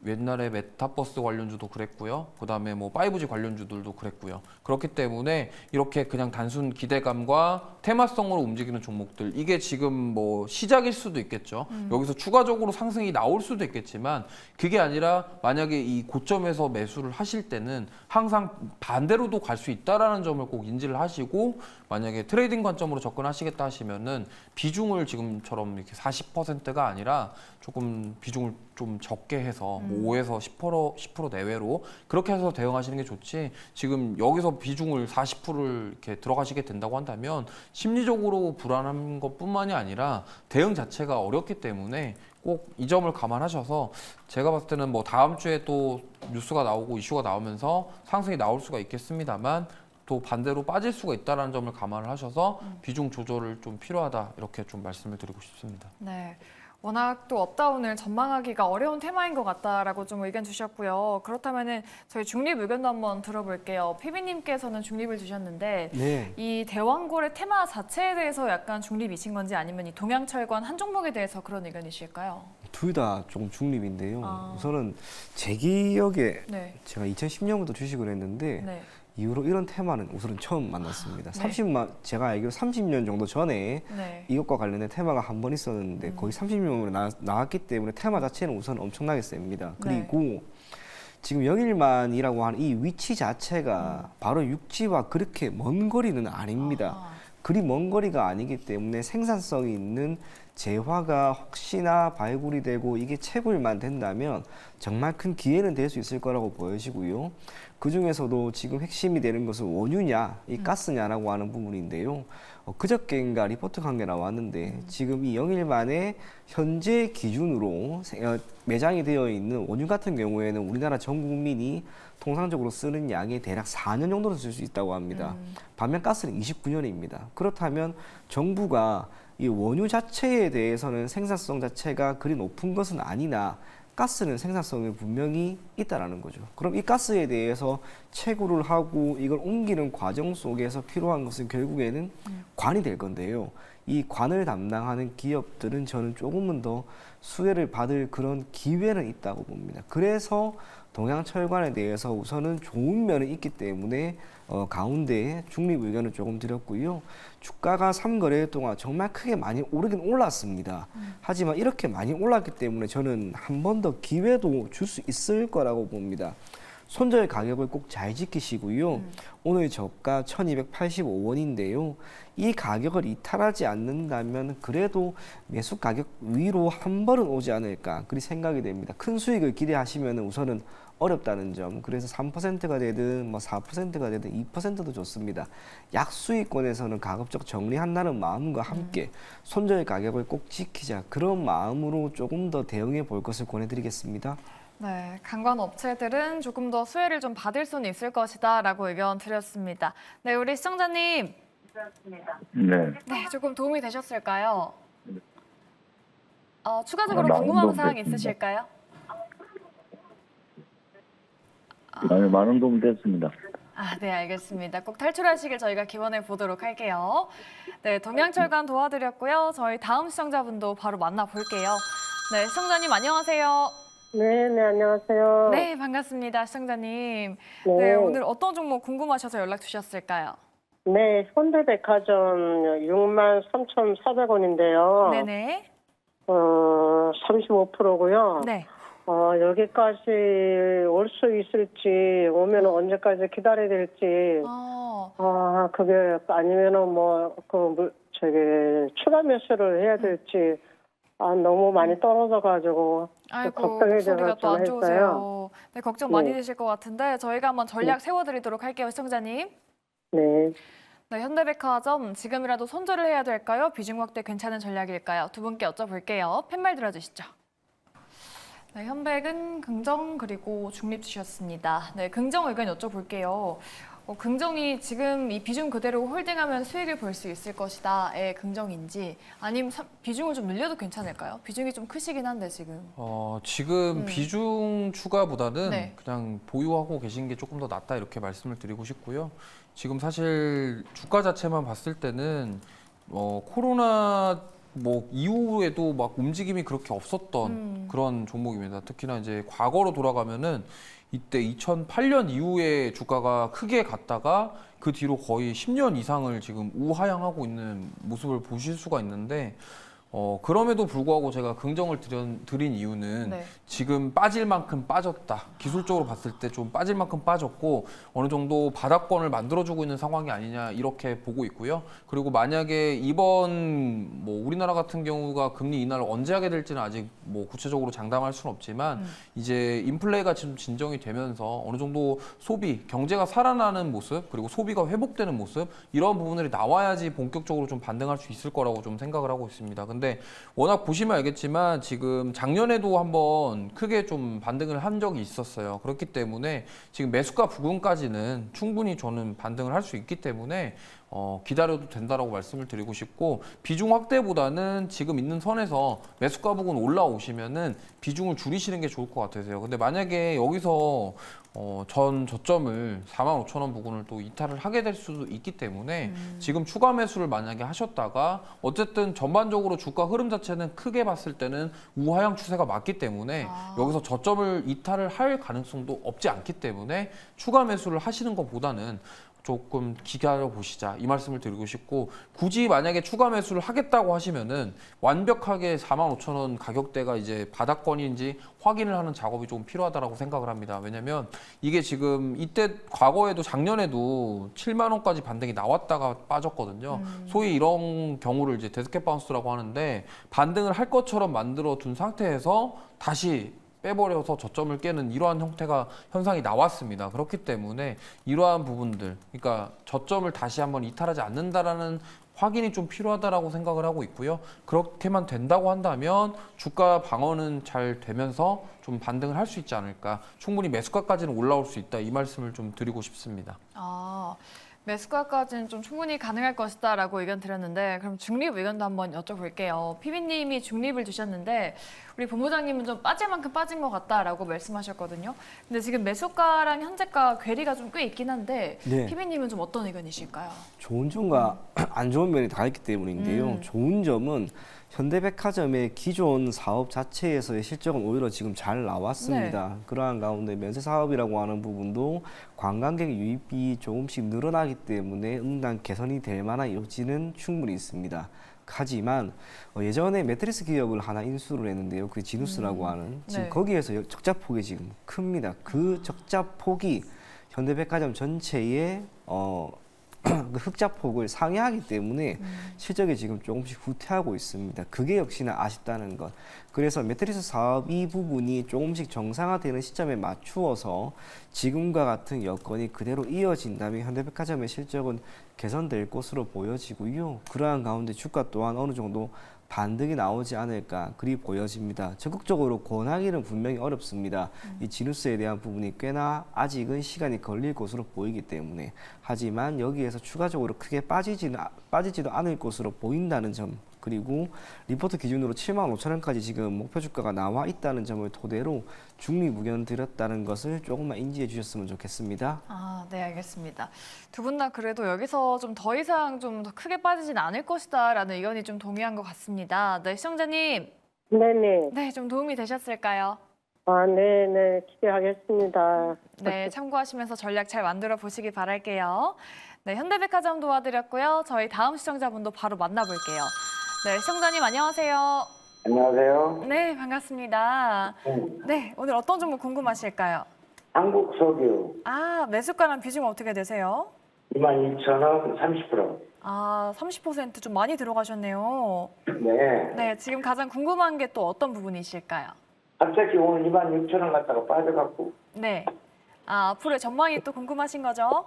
옛날에 메타버스 관련주도 그랬고요. 그다음에 뭐 5G 관련주들도 그랬고요. 그렇기 때문에 이렇게 그냥 단순 기대감과 테마성으로 움직이는 종목들 이게 지금 뭐 시작일 수도 있겠죠. 여기서 추가적으로 상승이 나올 수도 있겠지만 그게 아니라 만약에 이 고점에서 매수를 하실 때는 항상 반대로도 갈 수 있다라는 점을 꼭 인지를 하시고 만약에 트레이딩 관점으로 접근하시겠다 하시면은 비중을 지금처럼 이렇게 40%가 아니라 조금 비중을 좀 적게 해서 뭐 5에서 10% 내외로 그렇게 해서 대응하시는 게 좋지 지금 여기서 비중을 40%를 이렇게 들어가시게 된다고 한다면 심리적으로 불안한 것뿐만이 아니라 대응 자체가 어렵기 때문에 꼭 이 점을 감안하셔서 제가 봤을 때는 뭐 다음 주에 또 뉴스가 나오고 이슈가 나오면서 상승이 나올 수가 있겠습니다만 또 반대로 빠질 수가 있다는 점을 감안을 하셔서 비중 조절을 좀 필요하다 이렇게 좀 말씀을 드리고 싶습니다. 네. 워낙 또 업다운을 전망하기가 어려운 테마인 것 같다라고 좀 의견 주셨고요. 그렇다면은 저희 중립 의견도 한번 들어볼게요. 피비님께서는 중립을 주셨는데 네. 이 대왕고래 테마 자체에 대해서 약간 중립이신 건지 아니면 이 동양철관 한 종목에 대해서 그런 의견이실까요? 둘 다 조금 중립인데요. 아. 우선은 제 기억에 네. 제가 2010년부터 주식을 했는데 네. 이후로 이런 테마는 우선은 처음 만났습니다. 네. 제가 알기로 30년 정도 전에 네. 이것과 관련된 테마가 한 번 있었는데 거의 30년으로 나왔기 때문에 테마 자체는 우선 엄청나게 셉니다. 그리고 지금 영일만이라고 하는 이 위치 자체가 바로 육지와 그렇게 먼 거리는 아닙니다. 아하. 그리 먼 거리가 아니기 때문에 생산성이 있는 재화가 혹시나 발굴이 되고 이게 채굴만 된다면 정말 큰 기회는 될 수 있을 거라고 보여지고요. 그 중에서도 지금 핵심이 되는 것은 원유냐, 이 가스냐라고 하는 부분인데요. 그저께인가 리포트가 한 게 나왔는데 지금 이 영일만의 현재 기준으로 매장이 되어 있는 원유 같은 경우에는 우리나라 전 국민이 통상적으로 쓰는 양의 대략 4년 정도는 쓸 수 있다고 합니다. 반면 가스는 29년입니다. 그렇다면 정부가 이 원유 자체에 대해서는 생산성 자체가 그리 높은 것은 아니나 가스는 생산성이 분명히 있다라는 거죠. 그럼 이 가스에 대해서 채굴을 하고 이걸 옮기는 과정 속에서 필요한 것은 결국에는 관이 될 건데요. 이 관을 담당하는 기업들은 저는 조금은 더 수혜를 받을 그런 기회는 있다고 봅니다. 그래서 동양철관에 대해서 우선은 좋은 면이 있기 때문에 가운데에 중립 의견을 조금 드렸고요. 주가가 3거래 동안 정말 크게 많이 오르긴 올랐습니다. 하지만 이렇게 많이 올랐기 때문에 저는 한 번 더 기회도 줄 수 있을 거라고 봅니다. 손절 가격을 꼭 잘 지키시고요. 오늘 저가 1285원인데요. 이 가격을 이탈하지 않는다면 그래도 매수 가격 위로 한 번은 오지 않을까 그리 생각이 됩니다. 큰 수익을 기대하시면 우선은 어렵다는 점. 그래서 3%가 되든 뭐 4%가 되든 2%도 좋습니다. 약수익권에서는 가급적 정리한다는 마음과 함께 손절 가격을 꼭 지키자. 그런 마음으로 조금 더 대응해 볼 것을 권해드리겠습니다. 네, 관광 업체들은 조금 더 수혜를 좀 받을 수는 있을 것이다라고 의견 드렸습니다. 네, 우리 시청자님, 네. 네, 조금 도움이 되셨을까요? 추가적으로 많은 궁금한 도움 사항 됐습니다. 있으실까요? 아니, 많은 도움 됐습니다. 네, 알겠습니다. 꼭 탈출하시길 저희가 기원해 보도록 할게요. 네, 동양철관 도와드렸고요. 저희 다음 시청자분도 바로 만나볼게요. 네, 시청자님 안녕하세요. 네, 안녕하세요. 네, 반갑습니다, 시청자님. 네. 네, 오늘 어떤 종목 궁금하셔서 연락 주셨을까요? 네, 현대백화점 63,400원인데요. 네네. 35%고요. 네. 여기까지 올 수 있을지, 오면 언제까지 기다려야 될지, 그게 아니면은 추가 매수를 해야 될지, 너무 많이 떨어져가지고, 아이고, 걱정이 목소리가 또 안 돼서 좀 좋으세요. 했어요. 네, 걱정 많이 네. 되실 것 같은데 저희가 한번 전략 세워드리도록 할게요, 시청자님. 네. 네, 현대백화점 지금이라도 손절을 해야 될까요? 비중 확대 괜찮은 전략일까요? 두 분께 여쭤볼게요. 팻말 들어주시죠. 네, 현백은 긍정 그리고 중립 주셨습니다. 네, 긍정 의견 여쭤볼게요. 긍정이 지금 이 비중 그대로 홀딩하면 수익을 볼 수 있을 것이다의 긍정인지 아니면 비중을 좀 늘려도 괜찮을까요? 비중이 좀 크시긴 한데 지금. 지금 비중 추가보다는 네. 그냥 보유하고 계신 게 조금 더 낫다 이렇게 말씀을 드리고 싶고요. 지금 사실 주가 자체만 봤을 때는 코로나 이후에도 막 움직임이 그렇게 없었던 그런 종목입니다. 특히나 이제 과거로 돌아가면은 이때 2008년 이후에 주가가 크게 갔다가 그 뒤로 거의 10년 이상을 지금 우하향하고 있는 모습을 보실 수가 있는데 그럼에도 불구하고 제가 긍정을 드린 이유는 네. 지금 빠질 만큼 빠졌다. 기술적으로 봤을 때 좀 빠질 만큼 빠졌고 어느 정도 바닥권을 만들어주고 있는 상황이 아니냐 이렇게 보고 있고요. 그리고 만약에 이번 우리나라 같은 경우가 금리 인하를 언제 하게 될지는 아직 구체적으로 장담할 수는 없지만 이제 인플레가 지금 진정이 되면서 어느 정도 소비, 경제가 살아나는 모습 그리고 소비가 회복되는 모습 이런 부분들이 나와야지 본격적으로 좀 반등할 수 있을 거라고 좀 생각을 하고 있습니다. 근데 근데 워낙 보시면 알겠지만 지금 작년에도 한번 크게 좀 반등을 한 적이 있었어요. 그렇기 때문에 지금 매수가 부근까지는 충분히 저는 반등을 할 수 있기 때문에 기다려도 된다라고 말씀을 드리고 싶고, 비중 확대보다는 지금 있는 선에서 매수가 부근 올라오시면은 비중을 줄이시는 게 좋을 것 같으세요. 근데 만약에 여기서 전 저점을 45,000원 부근을 또 이탈을 하게 될 수도 있기 때문에 지금 추가 매수를 만약에 하셨다가, 어쨌든 전반적으로 주가 흐름 자체는 크게 봤을 때는 우하향 추세가 맞기 때문에 여기서 저점을 이탈을 할 가능성도 없지 않기 때문에 추가 매수를 하시는 것보다는 조금 기다려 보시자, 이 말씀을 드리고 싶고, 굳이 만약에 추가 매수를 하겠다고 하시면은 완벽하게 45,000원 가격대가 이제 바닥권인지 확인을 하는 작업이 좀 필요하다라고 생각을 합니다. 왜냐면 이게 지금 이때 과거에도 작년에도 7만 원까지 반등이 나왔다가 빠졌거든요. 소위 이런 경우를 이제 데스켓 바운스라고 하는데, 반등을 할 것처럼 만들어 둔 상태에서 다시 빼버려서 저점을 깨는 이러한 현상이 나왔습니다. 그렇기 때문에 이러한 부분들, 그러니까 저점을 다시 한번 이탈하지 않는다라는 확인이 좀 필요하다라고 생각을 하고 있고요. 그렇게만 된다고 한다면 주가 방어는 잘 되면서 좀 반등을 할 수 있지 않을까. 충분히 매수가까지는 올라올 수 있다, 이 말씀을 좀 드리고 싶습니다. 매수가까지는 좀 충분히 가능할 것이다라고 의견 드렸는데, 그럼 중립 의견도 한번 여쭤볼게요. 피비님이 중립을 주셨는데 우리 본부장님은 좀 빠질 만큼 빠진 것 같다라고 말씀하셨거든요. 근데 지금 매수가랑 현재가 괴리가 좀 꽤 있긴 한데 네. 피비님은 좀 어떤 의견이실까요? 좋은 점과 안 좋은 면이 다 있기 때문인데요. 좋은 점은 현대백화점의 기존 사업 자체에서의 실적은 오히려 지금 잘 나왔습니다. 그러한 가운데 면세 사업이라고 하는 부분도 관광객 유입이 조금씩 늘어나기 때문에 응당 개선이 될 만한 여지는 충분히 있습니다. 하지만 예전에 매트리스 기업을 하나 인수를 했는데요. 그 지누스라고 하는, 지금 네. 거기에서 적자 폭이 지금 큽니다. 그 적자 폭이 현대백화점 전체의 그 흑자폭을 상회하기 때문에 실적이 지금 조금씩 후퇴하고 있습니다. 그게 역시나 아쉽다는 것. 그래서 매트리스 사업 이 부분이 조금씩 정상화되는 시점에 맞추어서 지금과 같은 여건이 그대로 이어진다면 현대백화점의 실적은 개선될 것으로 보여지고요. 그러한 가운데 주가 또한 어느 정도 반등이 나오지 않을까 그리 보여집니다. 적극적으로 권하기는 분명히 어렵습니다. 이 지누스에 대한 부분이 꽤나 아직은 시간이 걸릴 것으로 보이기 때문에, 하지만 여기에서 추가적으로 크게 빠지지도 않을 것으로 보인다는 점, 그리고 리포트 기준으로 75,000원까지 지금 목표 주가가 나와 있다는 점을 토대로 중립 의견 드렸다는 것을 조금만 인지해 주셨으면 좋겠습니다. 네, 알겠습니다. 두 분 다 그래도 여기서 좀 더 이상 좀 더 크게 빠지진 않을 것이다라는 의견이 좀 동의한 것 같습니다. 네, 시청자님. 네네. 네, 좀 도움이 되셨을까요? 네네. 기대하겠습니다. 네, 참고하시면서 전략 잘 만들어 보시기 바랄게요. 네, 현대백화점 도와드렸고요. 저희 다음 시청자분도 바로 만나볼게요. 네, 시청자님 안녕하세요. 안녕하세요. 네, 반갑습니다. 네, 오늘 어떤 종목 궁금하실까요? 한국석유 매수가랑 비중 어떻게 되세요? 22,000원 30%. 30% 좀 많이 들어가셨네요. 네. 네, 지금 가장 궁금한 게 또 어떤 부분이실까요? 갑자기 오늘 26,000원 갔다가 빠져갖고. 네. 앞으로의 전망이 또 궁금하신 거죠?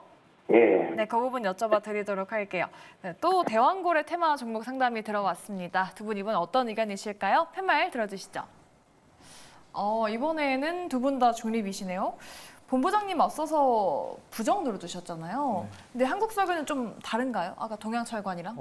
예. 네, 그 부분 여쭤봐 드리도록 할게요. 네, 또 대왕고래 테마 종목 상담이 들어왔습니다. 두 분 이번 어떤 의견이실까요? 팻말 들어주시죠. 이번에는 두 분 다 중립이시네요. 본부장님 앞서서 부정 들어주셨잖아요. 근데 한국석유는 좀 다른가요? 아까 동양철관이랑?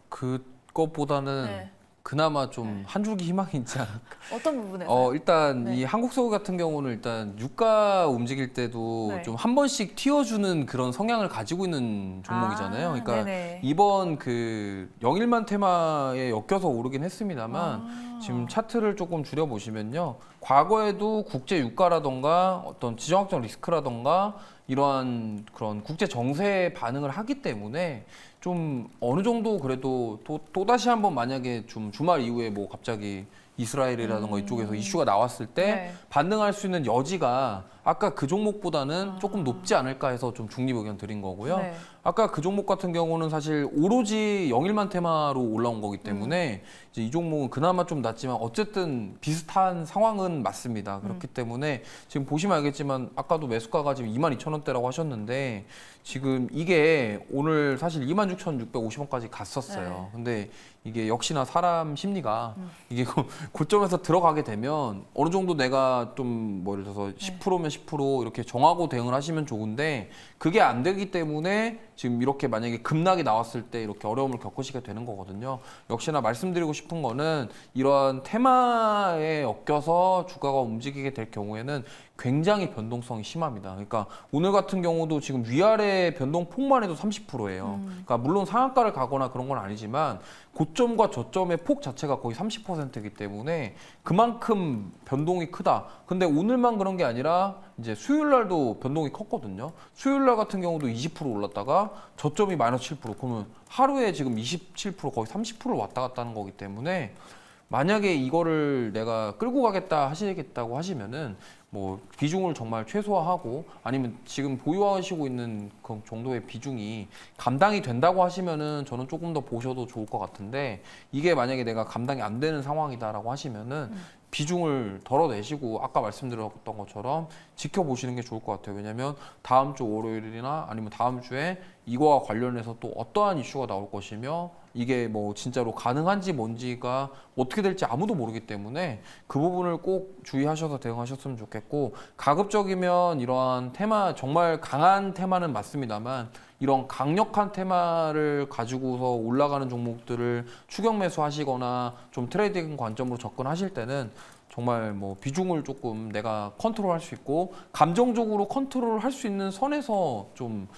그것보다는 네. 그나마 좀 한 줄기 희망이 있지 않을까. 어떤 부분에서요? 일단 네. 이 한국석유 같은 경우는 일단 유가 움직일 때도 네. 좀 한 번씩 튀어주는 그런 성향을 가지고 있는 종목이잖아요. 그러니까 네네. 이번 그 영일만 테마에 엮여서 오르긴 했습니다만 지금 차트를 조금 줄여보시면요. 과거에도 국제 유가라던가 어떤 지정학적 리스크라던가 이러한 그런 국제 정세에 반응을 하기 때문에 좀 어느 정도 그래도 또다시 한번 만약에 좀 주말 이후에 뭐 갑자기 이스라엘이라던가 이쪽에서 이슈가 나왔을 때 네. 반등할 수 있는 여지가 아까 그 종목보다는 조금 높지 않을까 해서 좀 중립 의견 드린 거고요. 네. 아까 그 종목 같은 경우는 사실 오로지 영일만 테마로 올라온 거기 때문에 이제 이 종목은 그나마 좀 낮지만 어쨌든 비슷한 상황은 맞습니다. 그렇기 때문에 지금 보시면 알겠지만 아까도 매수가가 지금 22,000원대라고 하셨는데 지금 이게 오늘 사실 26,650원까지 갔었어요. 네. 근데 이게 역시나 사람 심리가 이게 고점에서 들어가게 되면 어느 정도 내가 좀 뭐 예를 들어서 10%면 10% 이렇게 정하고 대응을 하시면 좋은데 그게 안 되기 때문에 지금 이렇게 만약에 급락이 나왔을 때 이렇게 어려움을 겪으시게 되는 거거든요. 역시나 말씀드리고 싶은 거는 이러한 테마에 엮여서 주가가 움직이게 될 경우에는 굉장히 변동성이 심합니다. 그러니까 오늘 같은 경우도 지금 위아래 변동폭만 해도 30%예요. 그러니까 물론 상한가를 가거나 그런 건 아니지만 고점과 저점의 폭 자체가 거의 30%이기 때문에 그만큼 변동이 크다. 근데 오늘만 그런 게 아니라 이제 수요일 날도 변동이 컸거든요. 수요일 날 같은 경우도 20% 올랐다가 저점이 마이너스 7%. 그러면 하루에 지금 27% 거의 30%를 왔다 갔다 하는 거기 때문에 만약에 이거를 내가 끌고 가겠다 하시겠다고 하시면은 뭐 비중을 정말 최소화하고 아니면 지금 보유하시고 있는 그 정도의 비중이 감당이 된다고 하시면은 저는 조금 더 보셔도 좋을 것 같은데 이게 만약에 내가 감당이 안 되는 상황이다라고 하시면은 비중을 덜어내시고 아까 말씀드렸던 것처럼 지켜보시는 게 좋을 것 같아요. 왜냐하면 다음 주 월요일이나 아니면 다음 주에 이거와 관련해서 또 어떠한 이슈가 나올 것이며 이게 뭐 진짜로 가능한지 뭔지가 어떻게 될지 아무도 모르기 때문에 그 부분을 꼭 주의하셔서 대응하셨으면 좋겠고 가급적이면 이러한 테마 정말 강한 테마는 맞습니다만 이런 강력한 테마를 가지고서 올라가는 종목들을 추격 매수하시거나 좀 트레이딩 관점으로 접근하실 때는 정말 뭐 비중을 조금 내가 컨트롤할 수 있고 감정적으로 컨트롤할 수 있는 선에서 좀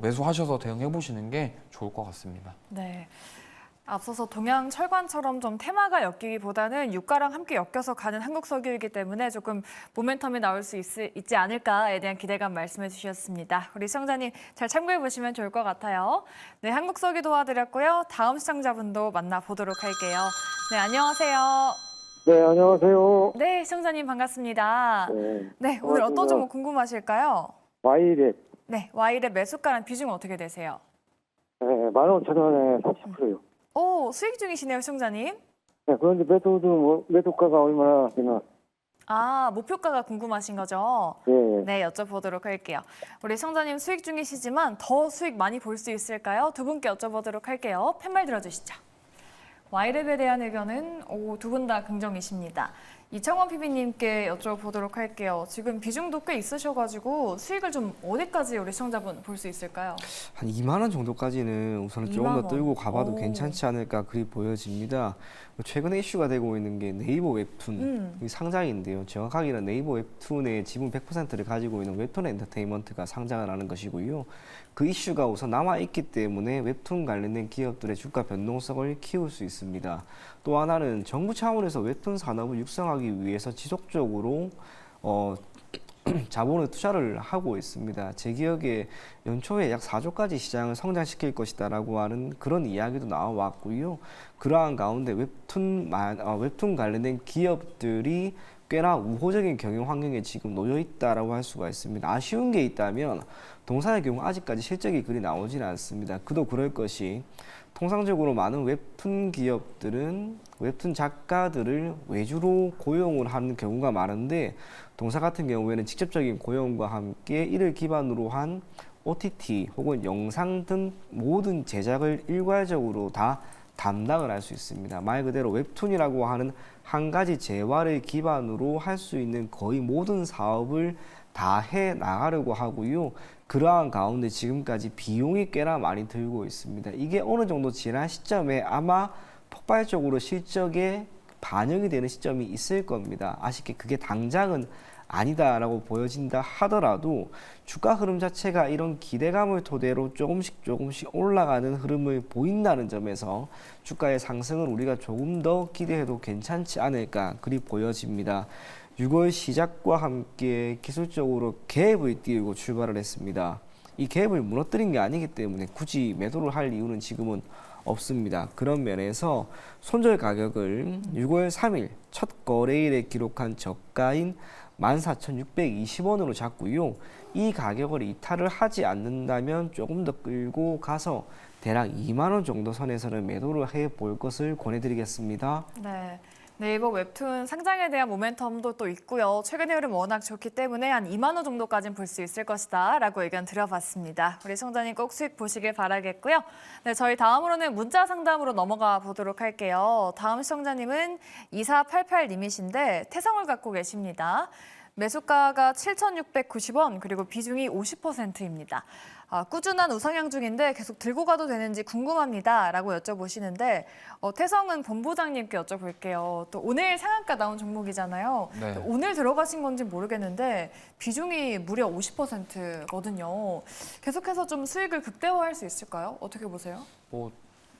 매수하셔서 대응해 보시는 게 좋을 것 같습니다. 네. 앞서서 동양 철관처럼 좀 테마가 엮이기보다는 유가랑 함께 엮여서 가는 한국석유이기 때문에 조금 모멘텀이 나올 수 있지 않을까에 대한 기대감 말씀해 주셨습니다. 우리 시청자님 잘 참고해 보시면 좋을 것 같아요. 네, 한국석유 도와드렸고요. 다음 시청자분도 만나보도록 할게요. 네, 안녕하세요. 네, 안녕하세요. 네, 시청자님 반갑습니다. 네, 네, 오늘 어떤 종목 궁금하실까요? 와이렛 네, 와일의 매수가랑 비중은 어떻게 되세요? 네, 15,000원에 40%요. 오, 수익 중이시네요, 시청자님. 네, 그런데 매도가가 얼마나 되나? 아, 목표가가 궁금하신 거죠? 네, 네, 여쭤보도록 할게요. 우리 시청자님 수익 중이시지만 더 수익 많이 볼 수 있을까요? 두 분께 여쭤보도록 할게요. 팻말 들어주시죠. 와이랩에 대한 의견은 두 분 다 긍정이십니다. 이창원 PB님께 여쭤보도록 할게요. 지금 비중도 꽤 있으셔가지고 수익을 좀 어디까지 우리 시청자분 볼 수 있을까요? 한 2만 원 정도까지는 우선 조금 2만 더 원. 끌고 가봐도 오. 괜찮지 않을까 그리 보여집니다. 최근에 이슈가 되고 있는 게 네이버 웹툰 이 상장인데요. 정확하게는 네이버 웹툰의 지분 100%를 가지고 있는 웹툰 엔터테인먼트가 상장을 하는 것이고요. 그 이슈가 우선 남아있기 때문에 웹툰 관련된 기업들의 주가 변동성을 키울 수 있습니다. 또 하나는 정부 차원에서 웹툰 산업을 육성하기 위해서 지속적으로 자본의 투자를 하고 있습니다. 제 기억에 연초에 약 4조까지 시장을 성장시킬 것이다라고 하는 그런 이야기도 나와왔고요. 그러한 가운데 웹툰 관련된 기업들이 꽤나 우호적인 경영 환경에 지금 놓여 있다라고 할 수가 있습니다. 아쉬운 게 있다면 동사의 경우 아직까지 실적이 그리 나오지는 않습니다. 그도 그럴 것이 통상적으로 많은 웹툰 기업들은 웹툰 작가들을 외주로 고용을 하는 경우가 많은데 동사 같은 경우에는 직접적인 고용과 함께 이를 기반으로 한 OTT 혹은 영상 등 모든 제작을 일괄적으로 다 담당을 할 수 있습니다. 말 그대로 웹툰이라고 하는 한 가지 재화를 기반으로 할 수 있는 거의 모든 사업을 다 해 나가려고 하고요. 그러한 가운데 지금까지 비용이 꽤나 많이 들고 있습니다. 이게 어느 정도 지난 시점에 아마 폭발적으로 실적에 반영이 되는 시점이 있을 겁니다. 아쉽게 그게 당장은 아니다라고 보여진다 하더라도 주가 흐름 자체가 이런 기대감을 토대로 조금씩 올라가는 흐름을 보인다는 점에서 주가의 상승을 우리가 조금 더 기대해도 괜찮지 않을까 그리 보여집니다. 6월 시작과 함께 기술적으로 갭을 띄우고 출발을 했습니다. 이 갭을 무너뜨린 게 아니기 때문에 굳이 매도를 할 이유는 지금은 없습니다. 그런 면에서 손절 가격을 6월 3일 첫 거래일에 기록한 저가인 14,620원으로 잡고요. 이 가격을 이탈을 하지 않는다면 조금 더 끌고 가서 대략 2만 원 정도 선에서는 매도를 해볼 것을 권해드리겠습니다. 네. 네이버 웹툰 상장에 대한 모멘텀도 또 있고요. 최근의 흐름 워낙 좋기 때문에 한 2만 원 정도까지는 볼 수 있을 것이다 라고 의견 드려봤습니다. 우리 시청자님 꼭 수익 보시길 바라겠고요. 네, 저희 다음으로는 문자 상담으로 넘어가 보도록 할게요. 다음 시청자님은 2488님이신데 태성을 갖고 계십니다. 매수가가 7,690원 그리고 비중이 50%입니다. 꾸준한 우상향 중인데 계속 들고 가도 되는지 궁금합니다 라고 여쭤보시는데 태성은 본부장님께 여쭤볼게요. 또 오늘 상한가 나온 종목이잖아요. 네. 또 오늘 들어가신 건지 모르겠는데 비중이 무려 50%거든요. 계속해서 좀 수익을 극대화할 수 있을까요? 어떻게 보세요? 뭐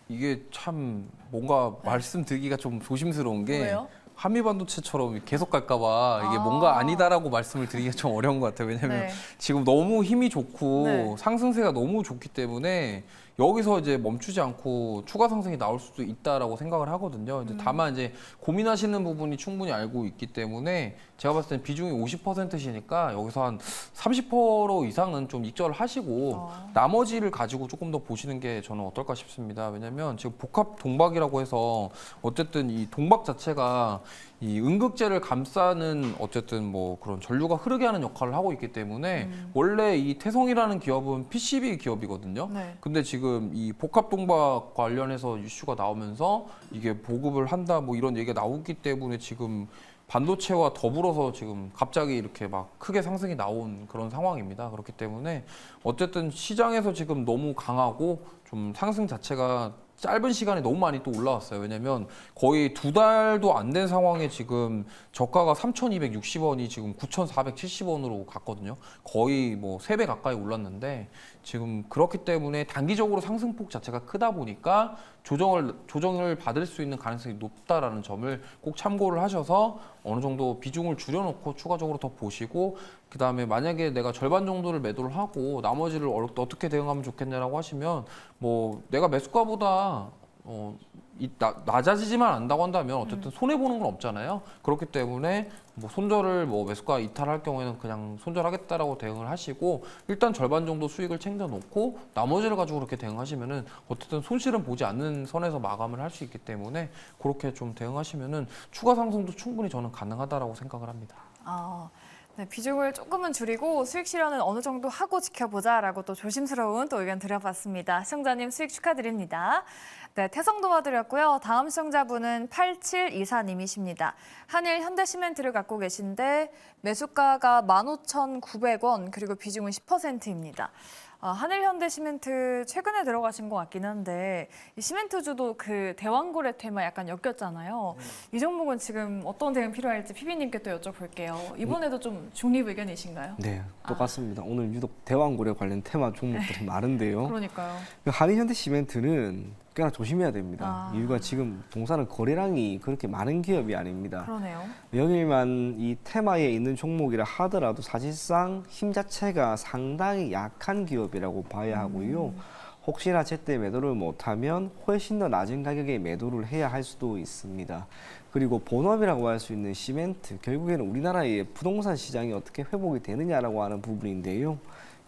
이게 참 뭔가 말씀드리기가 좀 조심스러운 게 왜요? 한미반도체처럼 계속 갈까봐 이게 뭔가 아니다라고 말씀을 드리기가 좀 어려운 것 같아요. 왜냐하면 네. 지금 너무 힘이 좋고 네. 상승세가 너무 좋기 때문에 여기서 이제 멈추지 않고 추가 상승이 나올 수도 있다라고 생각을 하거든요. 이제 다만 이제 고민하시는 부분이 충분히 알고 있기 때문에 제가 봤을 때 비중이 50%시니까 여기서 한 30% 이상은 좀 익절을 하시고 나머지를 가지고 조금 더 보시는 게 저는 어떨까 싶습니다. 왜냐하면 지금 복합 동박이라고 해서 어쨌든 이 동박 자체가 이 음극재를 감싸는 어쨌든 뭐 그런 전류가 흐르게 하는 역할을 하고 있기 때문에 원래 이 태성이라는 기업은 PCB 기업이거든요. 네. 근데 지금 이 복합 동박 관련해서 이슈가 나오면서 이게 보급을 한다 뭐 이런 얘기가 나오기 때문에 지금 반도체와 더불어서 지금 갑자기 이렇게 막 크게 상승이 나온 그런 상황입니다. 그렇기 때문에 어쨌든 시장에서 지금 너무 강하고 좀 상승 자체가 짧은 시간에 너무 많이 또 올라왔어요. 왜냐면 거의 2달도 안 된 상황에 지금 저가가 3,260원이 지금 9,470원으로 갔거든요. 거의 뭐 3배 가까이 올랐는데 지금 그렇기 때문에 단기적으로 상승폭 자체가 크다 보니까 조정을 받을 수 있는 가능성이 높다라는 점을 꼭 참고를 하셔서 어느 정도 비중을 줄여놓고 추가적으로 더 보시고 그다음에 만약에 내가 절반 정도를 매도를 하고 나머지를 어떻게 대응하면 좋겠냐라고 하시면 뭐 내가 매수가보다 낮아지지만 않는다고 한다면 어쨌든 손해 보는 건 없잖아요. 그렇기 때문에 뭐 손절을 뭐 매수가 이탈할 경우에는 그냥 손절하겠다라고 대응을 하시고 일단 절반 정도 수익을 챙겨 놓고 나머지를 가지고 그렇게 대응하시면은 어쨌든 손실은 보지 않는 선에서 마감을 할 수 있기 때문에 그렇게 좀 대응하시면은 추가 상승도 충분히 저는 가능하다라고 생각을 합니다. 네, 비중을 조금은 줄이고 수익 실현은 어느 정도 하고 지켜보자라고 또 조심스러운 또 의견 드려봤습니다. 시청자님 수익 축하드립니다. 네, 태성 도와드렸고요. 다음 시청자분은 8724님이십니다. 한일 현대시멘트를 갖고 계신데 매수가가 15,900원 그리고 비중은 10%입니다. 한일 현대시멘트 최근에 들어가신 것 같긴 한데 이 시멘트주도 그 대왕고래 테마 약간 엮였잖아요. 이 종목은 지금 어떤 대응 필요할지 PB님께 또 여쭤볼게요. 이번에도 좀 중립 의견이신가요? 네, 똑같습니다. 오늘 유독 대왕고래 관련 테마 종목들이 많은데요. 그러니까요. 한일현대시멘트는 꽤나 조심해야 됩니다. 이유가 지금 동사는 거래량이 그렇게 많은 기업이 아닙니다. 그러네요. 영일만 이 테마에 있는 종목이라 하더라도 사실상 힘 자체가 상당히 약한 기업이라고 봐야 하고요. 혹시나 제때 매도를 못하면 훨씬 더 낮은 가격에 매도를 해야 할 수도 있습니다. 그리고 본업이라고 할 수 있는 시멘트, 결국에는 우리나라의 부동산 시장이 어떻게 회복이 되느냐라고 하는 부분인데요.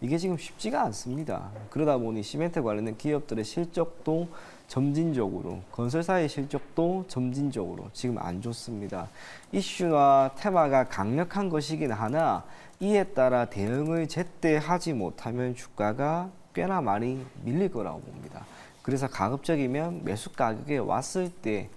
이게 지금 쉽지가 않습니다. 그러다 보니 시멘트 관련된 기업들의 실적도 점진적으로, 건설사의 실적도 점진적으로 지금 안 좋습니다. 이슈와 테마가 강력한 것이긴 하나 이에 따라 대응을 제때 하지 못하면 주가가 꽤나 많이 밀릴 거라고 봅니다. 그래서 가급적이면 매수 가격에 왔을 때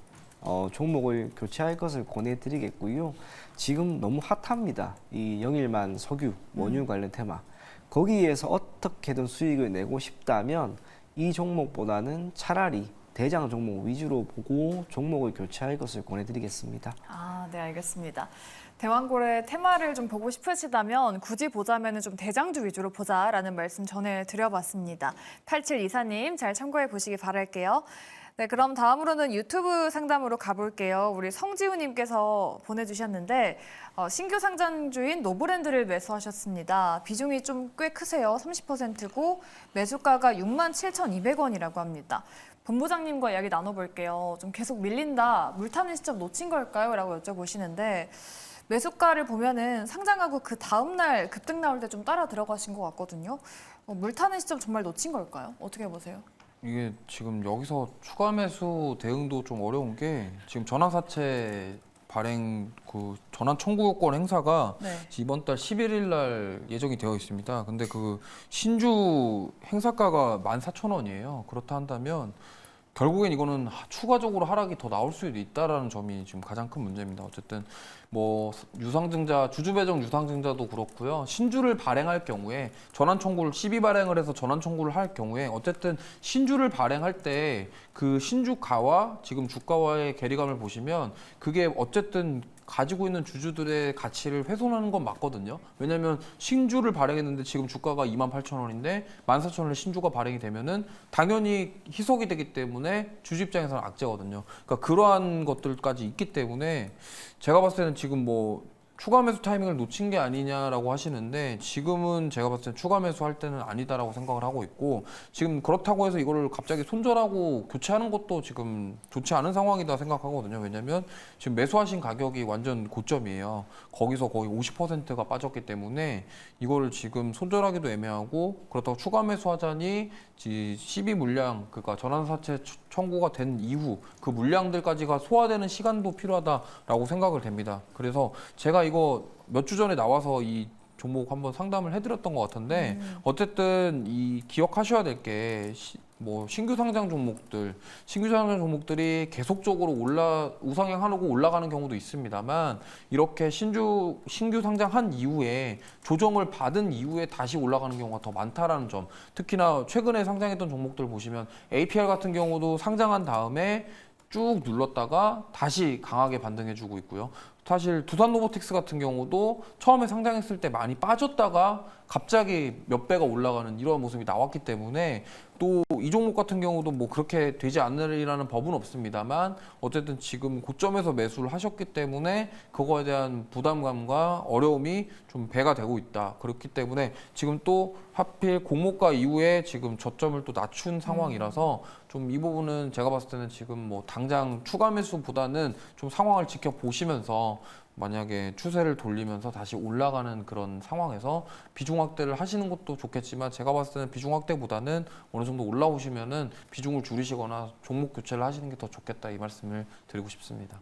종목을 교체할 것을 권해드리겠고요. 지금 너무 핫합니다. 이 영일만 석유, 원유 관련 테마. 거기에서 어떻게든 수익을 내고 싶다면 이 종목보다는 차라리 대장 종목 위주로 보고 종목을 교체할 것을 권해드리겠습니다. 네, 알겠습니다. 대왕고래 테마를 좀 보고 싶으시다면 굳이 보자면 좀 대장주 위주로 보자라는 말씀 전해드려봤습니다. 8724님 잘 참고해 보시기 바랄게요. 네, 그럼 다음으로는 유튜브 상담으로 가볼게요. 우리 성지우님께서 보내주셨는데 신규 상장주인 노브랜드를 매수하셨습니다. 비중이 좀 꽤 크세요. 30%고 매수가가 67,200원이라고 합니다. 본부장님과 이야기 나눠볼게요. 좀 계속 밀린다, 물 타는 시점 놓친 걸까요? 라고 여쭤보시는데 매수가를 보면은 상장하고 그 다음 날 급등 나올 때 좀 따라 들어가신 것 같거든요. 물 타는 시점 정말 놓친 걸까요? 어떻게 보세요? 이게 지금 여기서 추가 매수 대응도 좀 어려운 게 지금 전환사채 발행 그 전환 청구권 행사가 네. 이번 달 11일 날 예정이 되어 있습니다. 근데 그 신주 행사가가 14,000원이에요. 그렇다 한다면 결국엔 이거는 추가적으로 하락이 더 나올 수도 있다라는 점이 지금 가장 큰 문제입니다. 어쨌든 뭐 유상증자, 주주배정 유상증자도 그렇고요. 신주를 발행할 경우에 전환 청구를 12 발행을 해서 전환 청구를 할 경우에 어쨌든 신주를 발행할 때 그 신주가와 지금 주가와의 괴리감을 보시면 그게 어쨌든 가지고 있는 주주들의 가치를 훼손하는 건 맞거든요. 왜냐하면 신주를 발행했는데 지금 주가가 28,000원인데 14,000원에 신주가 발행이 되면은 당연히 희석이 되기 때문에 주주 입장에서는 악재거든요. 그러니까 그러한 것들까지 있기 때문에 제가 봤을 때는 지금 뭐 추가 매수 타이밍을 놓친 게 아니냐라고 하시는데 지금은 제가 봤을 때 추가 매수할 때는 아니다라고 생각을 하고 있고 지금 그렇다고 해서 이거를 갑자기 손절하고 교체하는 것도 지금 좋지 않은 상황이다 생각하거든요. 왜냐하면 지금 매수하신 가격이 완전 고점이에요. 거기서 거의 50%가 빠졌기 때문에 이거를 지금 손절하기도 애매하고 그렇다고 추가 매수하자니 12 물량 그러니까 전환사채 청구가 된 이후 그 물량들까지가 소화되는 시간도 필요하다라고 생각을 됩니다. 그래서 제가 이거 몇 주 전에 나와서 이 종목 한번 상담을 해드렸던 것 같은데 어쨌든 이 기억하셔야 될 게 뭐 신규 상장 종목들이 계속적으로 우상향하고 올라가는 경우도 있습니다만 이렇게 신규 상장한 이후에 조정을 받은 이후에 다시 올라가는 경우가 더 많다라는 점. 특히나 최근에 상장했던 종목들 보시면 APR 같은 경우도 상장한 다음에 쭉 눌렀다가 다시 강하게 반등해주고 있고요. 사실 두산로보틱스 같은 경우도 처음에 상장했을 때 많이 빠졌다가 갑자기 몇 배가 올라가는 이런 모습이 나왔기 때문에 또 이 종목 같은 경우도 뭐 그렇게 되지 않으리라는 법은 없습니다만 어쨌든 지금 고점에서 매수를 하셨기 때문에 그거에 대한 부담감과 어려움이 좀 배가 되고 있다. 그렇기 때문에 지금 또 하필 공모가 이후에 지금 저점을 또 낮춘 상황이라서 좀 이 부분은 제가 봤을 때는 지금 뭐 당장 추가 매수보다는 좀 상황을 지켜보시면서 만약에 추세를 돌리면서 다시 올라가는 그런 상황에서 비중 확대를 하시는 것도 좋겠지만 제가 봤을 때는 비중 확대보다는 어느 정도 올라오시면은 비중을 줄이시거나 종목 교체를 하시는 게 더 좋겠다 이 말씀을 드리고 싶습니다.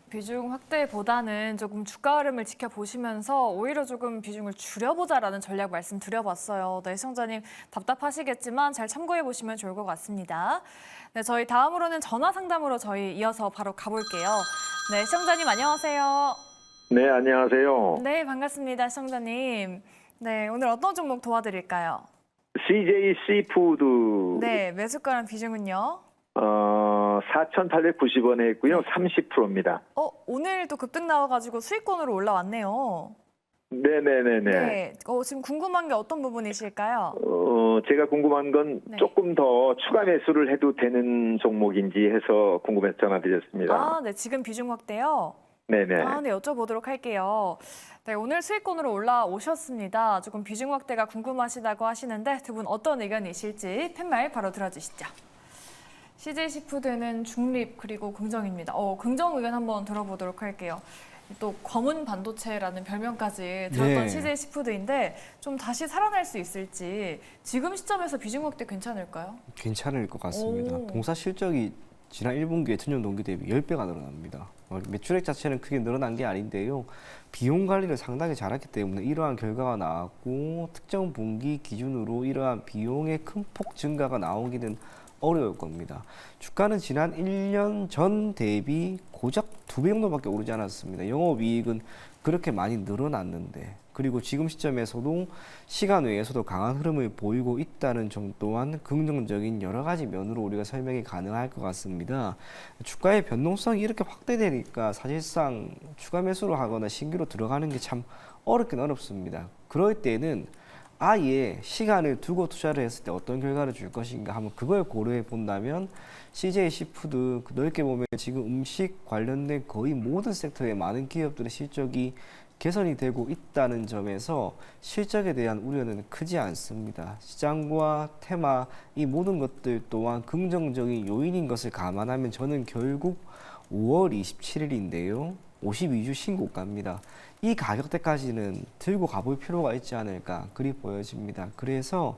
비중 확대보다는 조금 주가 흐름을 지켜보시면서 오히려 조금 비중을 줄여보자라는 전략 말씀드려봤어요. 네, 시청자님 답답하시겠지만 잘 참고해보시면 좋을 것 같습니다. 네, 저희 다음으로는 전화 상담으로 저희 이어서 바로 가볼게요. 네, 시청자님 안녕하세요. 네, 안녕하세요. 네, 반갑습니다, 시청자님. 네, 오늘 어떤 종목 도와드릴까요? CJ 시푸드 네, 매수가랑 비중은요? 4,890원에 있고요. 30%입니다. 오늘 또 급등 나와가지고 수익권으로 올라왔네요. 네네네네. 네, 지금 궁금한 게 어떤 부분이실까요? 제가 궁금한 건 네. 조금 더 추가 매수를 해도 되는 종목인지 해서 궁금해서 전화드렸습니다. 네, 지금 비중 확대요? 네네. 네, 여쭤보도록 할게요. 네, 오늘 수익권으로 올라오셨습니다. 조금 비중 확대가 궁금하시다고 하시는데 두 분 어떤 의견이실지 팻말 바로 들어주시죠. CJ시푸드는 중립 그리고 긍정입니다. 긍정 의견 한번 들어보도록 할게요. 또 검은 반도체라는 별명까지 들었던 네. CJ시푸드인데 좀 다시 살아날 수 있을지 지금 시점에서 비중 확대 괜찮을까요? 괜찮을 것 같습니다. 오. 동사 실적이 지난 1분기에 전년 동기 대비 10배가 늘어납니다. 매출액 자체는 크게 늘어난 게 아닌데요. 비용 관리를 상당히 잘했기 때문에 이러한 결과가 나왔고 특정 분기 기준으로 이러한 비용의 큰 폭 증가가 나오기는 어려울 겁니다. 주가는 지난 1년 전 대비 고작 2배 정도밖에 오르지 않았습니다. 영업이익은 그렇게 많이 늘어났는데 그리고 지금 시점에서도 시간 외에서도 강한 흐름을 보이고 있다는 점 또한 긍정적인 여러 가지 면으로 우리가 설명이 가능할 것 같습니다. 주가의 변동성이 이렇게 확대되니까 사실상 추가 매수를 하거나 신규로 들어가는 게 참 어렵긴 어렵습니다. 그럴 때는 아예 시간을 두고 투자를 했을 때 어떤 결과를 줄 것인가 한번 그걸 고려해 본다면 CJ 시푸드 넓게 보면 지금 음식 관련된 거의 모든 섹터의 많은 기업들의 실적이 개선이 되고 있다는 점에서 실적에 대한 우려는 크지 않습니다. 시장과 테마 이 모든 것들 또한 긍정적인 요인인 것을 감안하면 저는 결국 5월 27일인데요. 52주 신고가입니다. 이 가격대까지는 들고 가볼 필요가 있지 않을까 그리 보여집니다. 그래서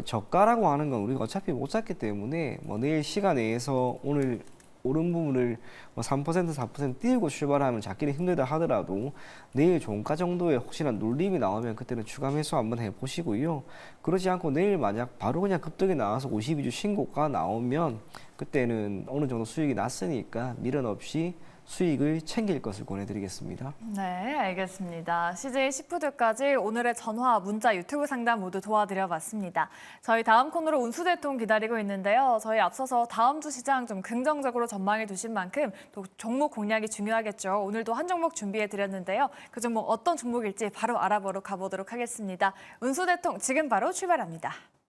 저가라고 하는 건 우리가 어차피 못 잡기 때문에 뭐 내일 시간 내에서 오늘 오른 부분을 뭐 3%, 4% 띄우고 출발하면 잡기는 힘들다 하더라도 내일 종가 정도의 혹시나 눌림이 나오면 그때는 추가 매수 한번 해보시고요. 그러지 않고 내일 만약 바로 그냥 급등이 나와서 52주 신고가 나오면 그때는 어느 정도 수익이 났으니까 미련 없이 수익을 챙길 것을 권해드리겠습니다. 네, 알겠습니다. CJ 시푸드까지 오늘의 전화, 문자, 유튜브 상담 모두 도와드려봤습니다. 저희 다음 코너로 운수대통 기다리고 있는데요. 저희 앞서서 다음 주 시장 좀 긍정적으로 전망해 두신 만큼 또 종목 공략이 중요하겠죠. 오늘도 한 종목 준비해드렸는데요. 그 종목 어떤 종목일지 바로 알아보러 가보도록 하겠습니다. 운수대통 지금 바로 출발합니다.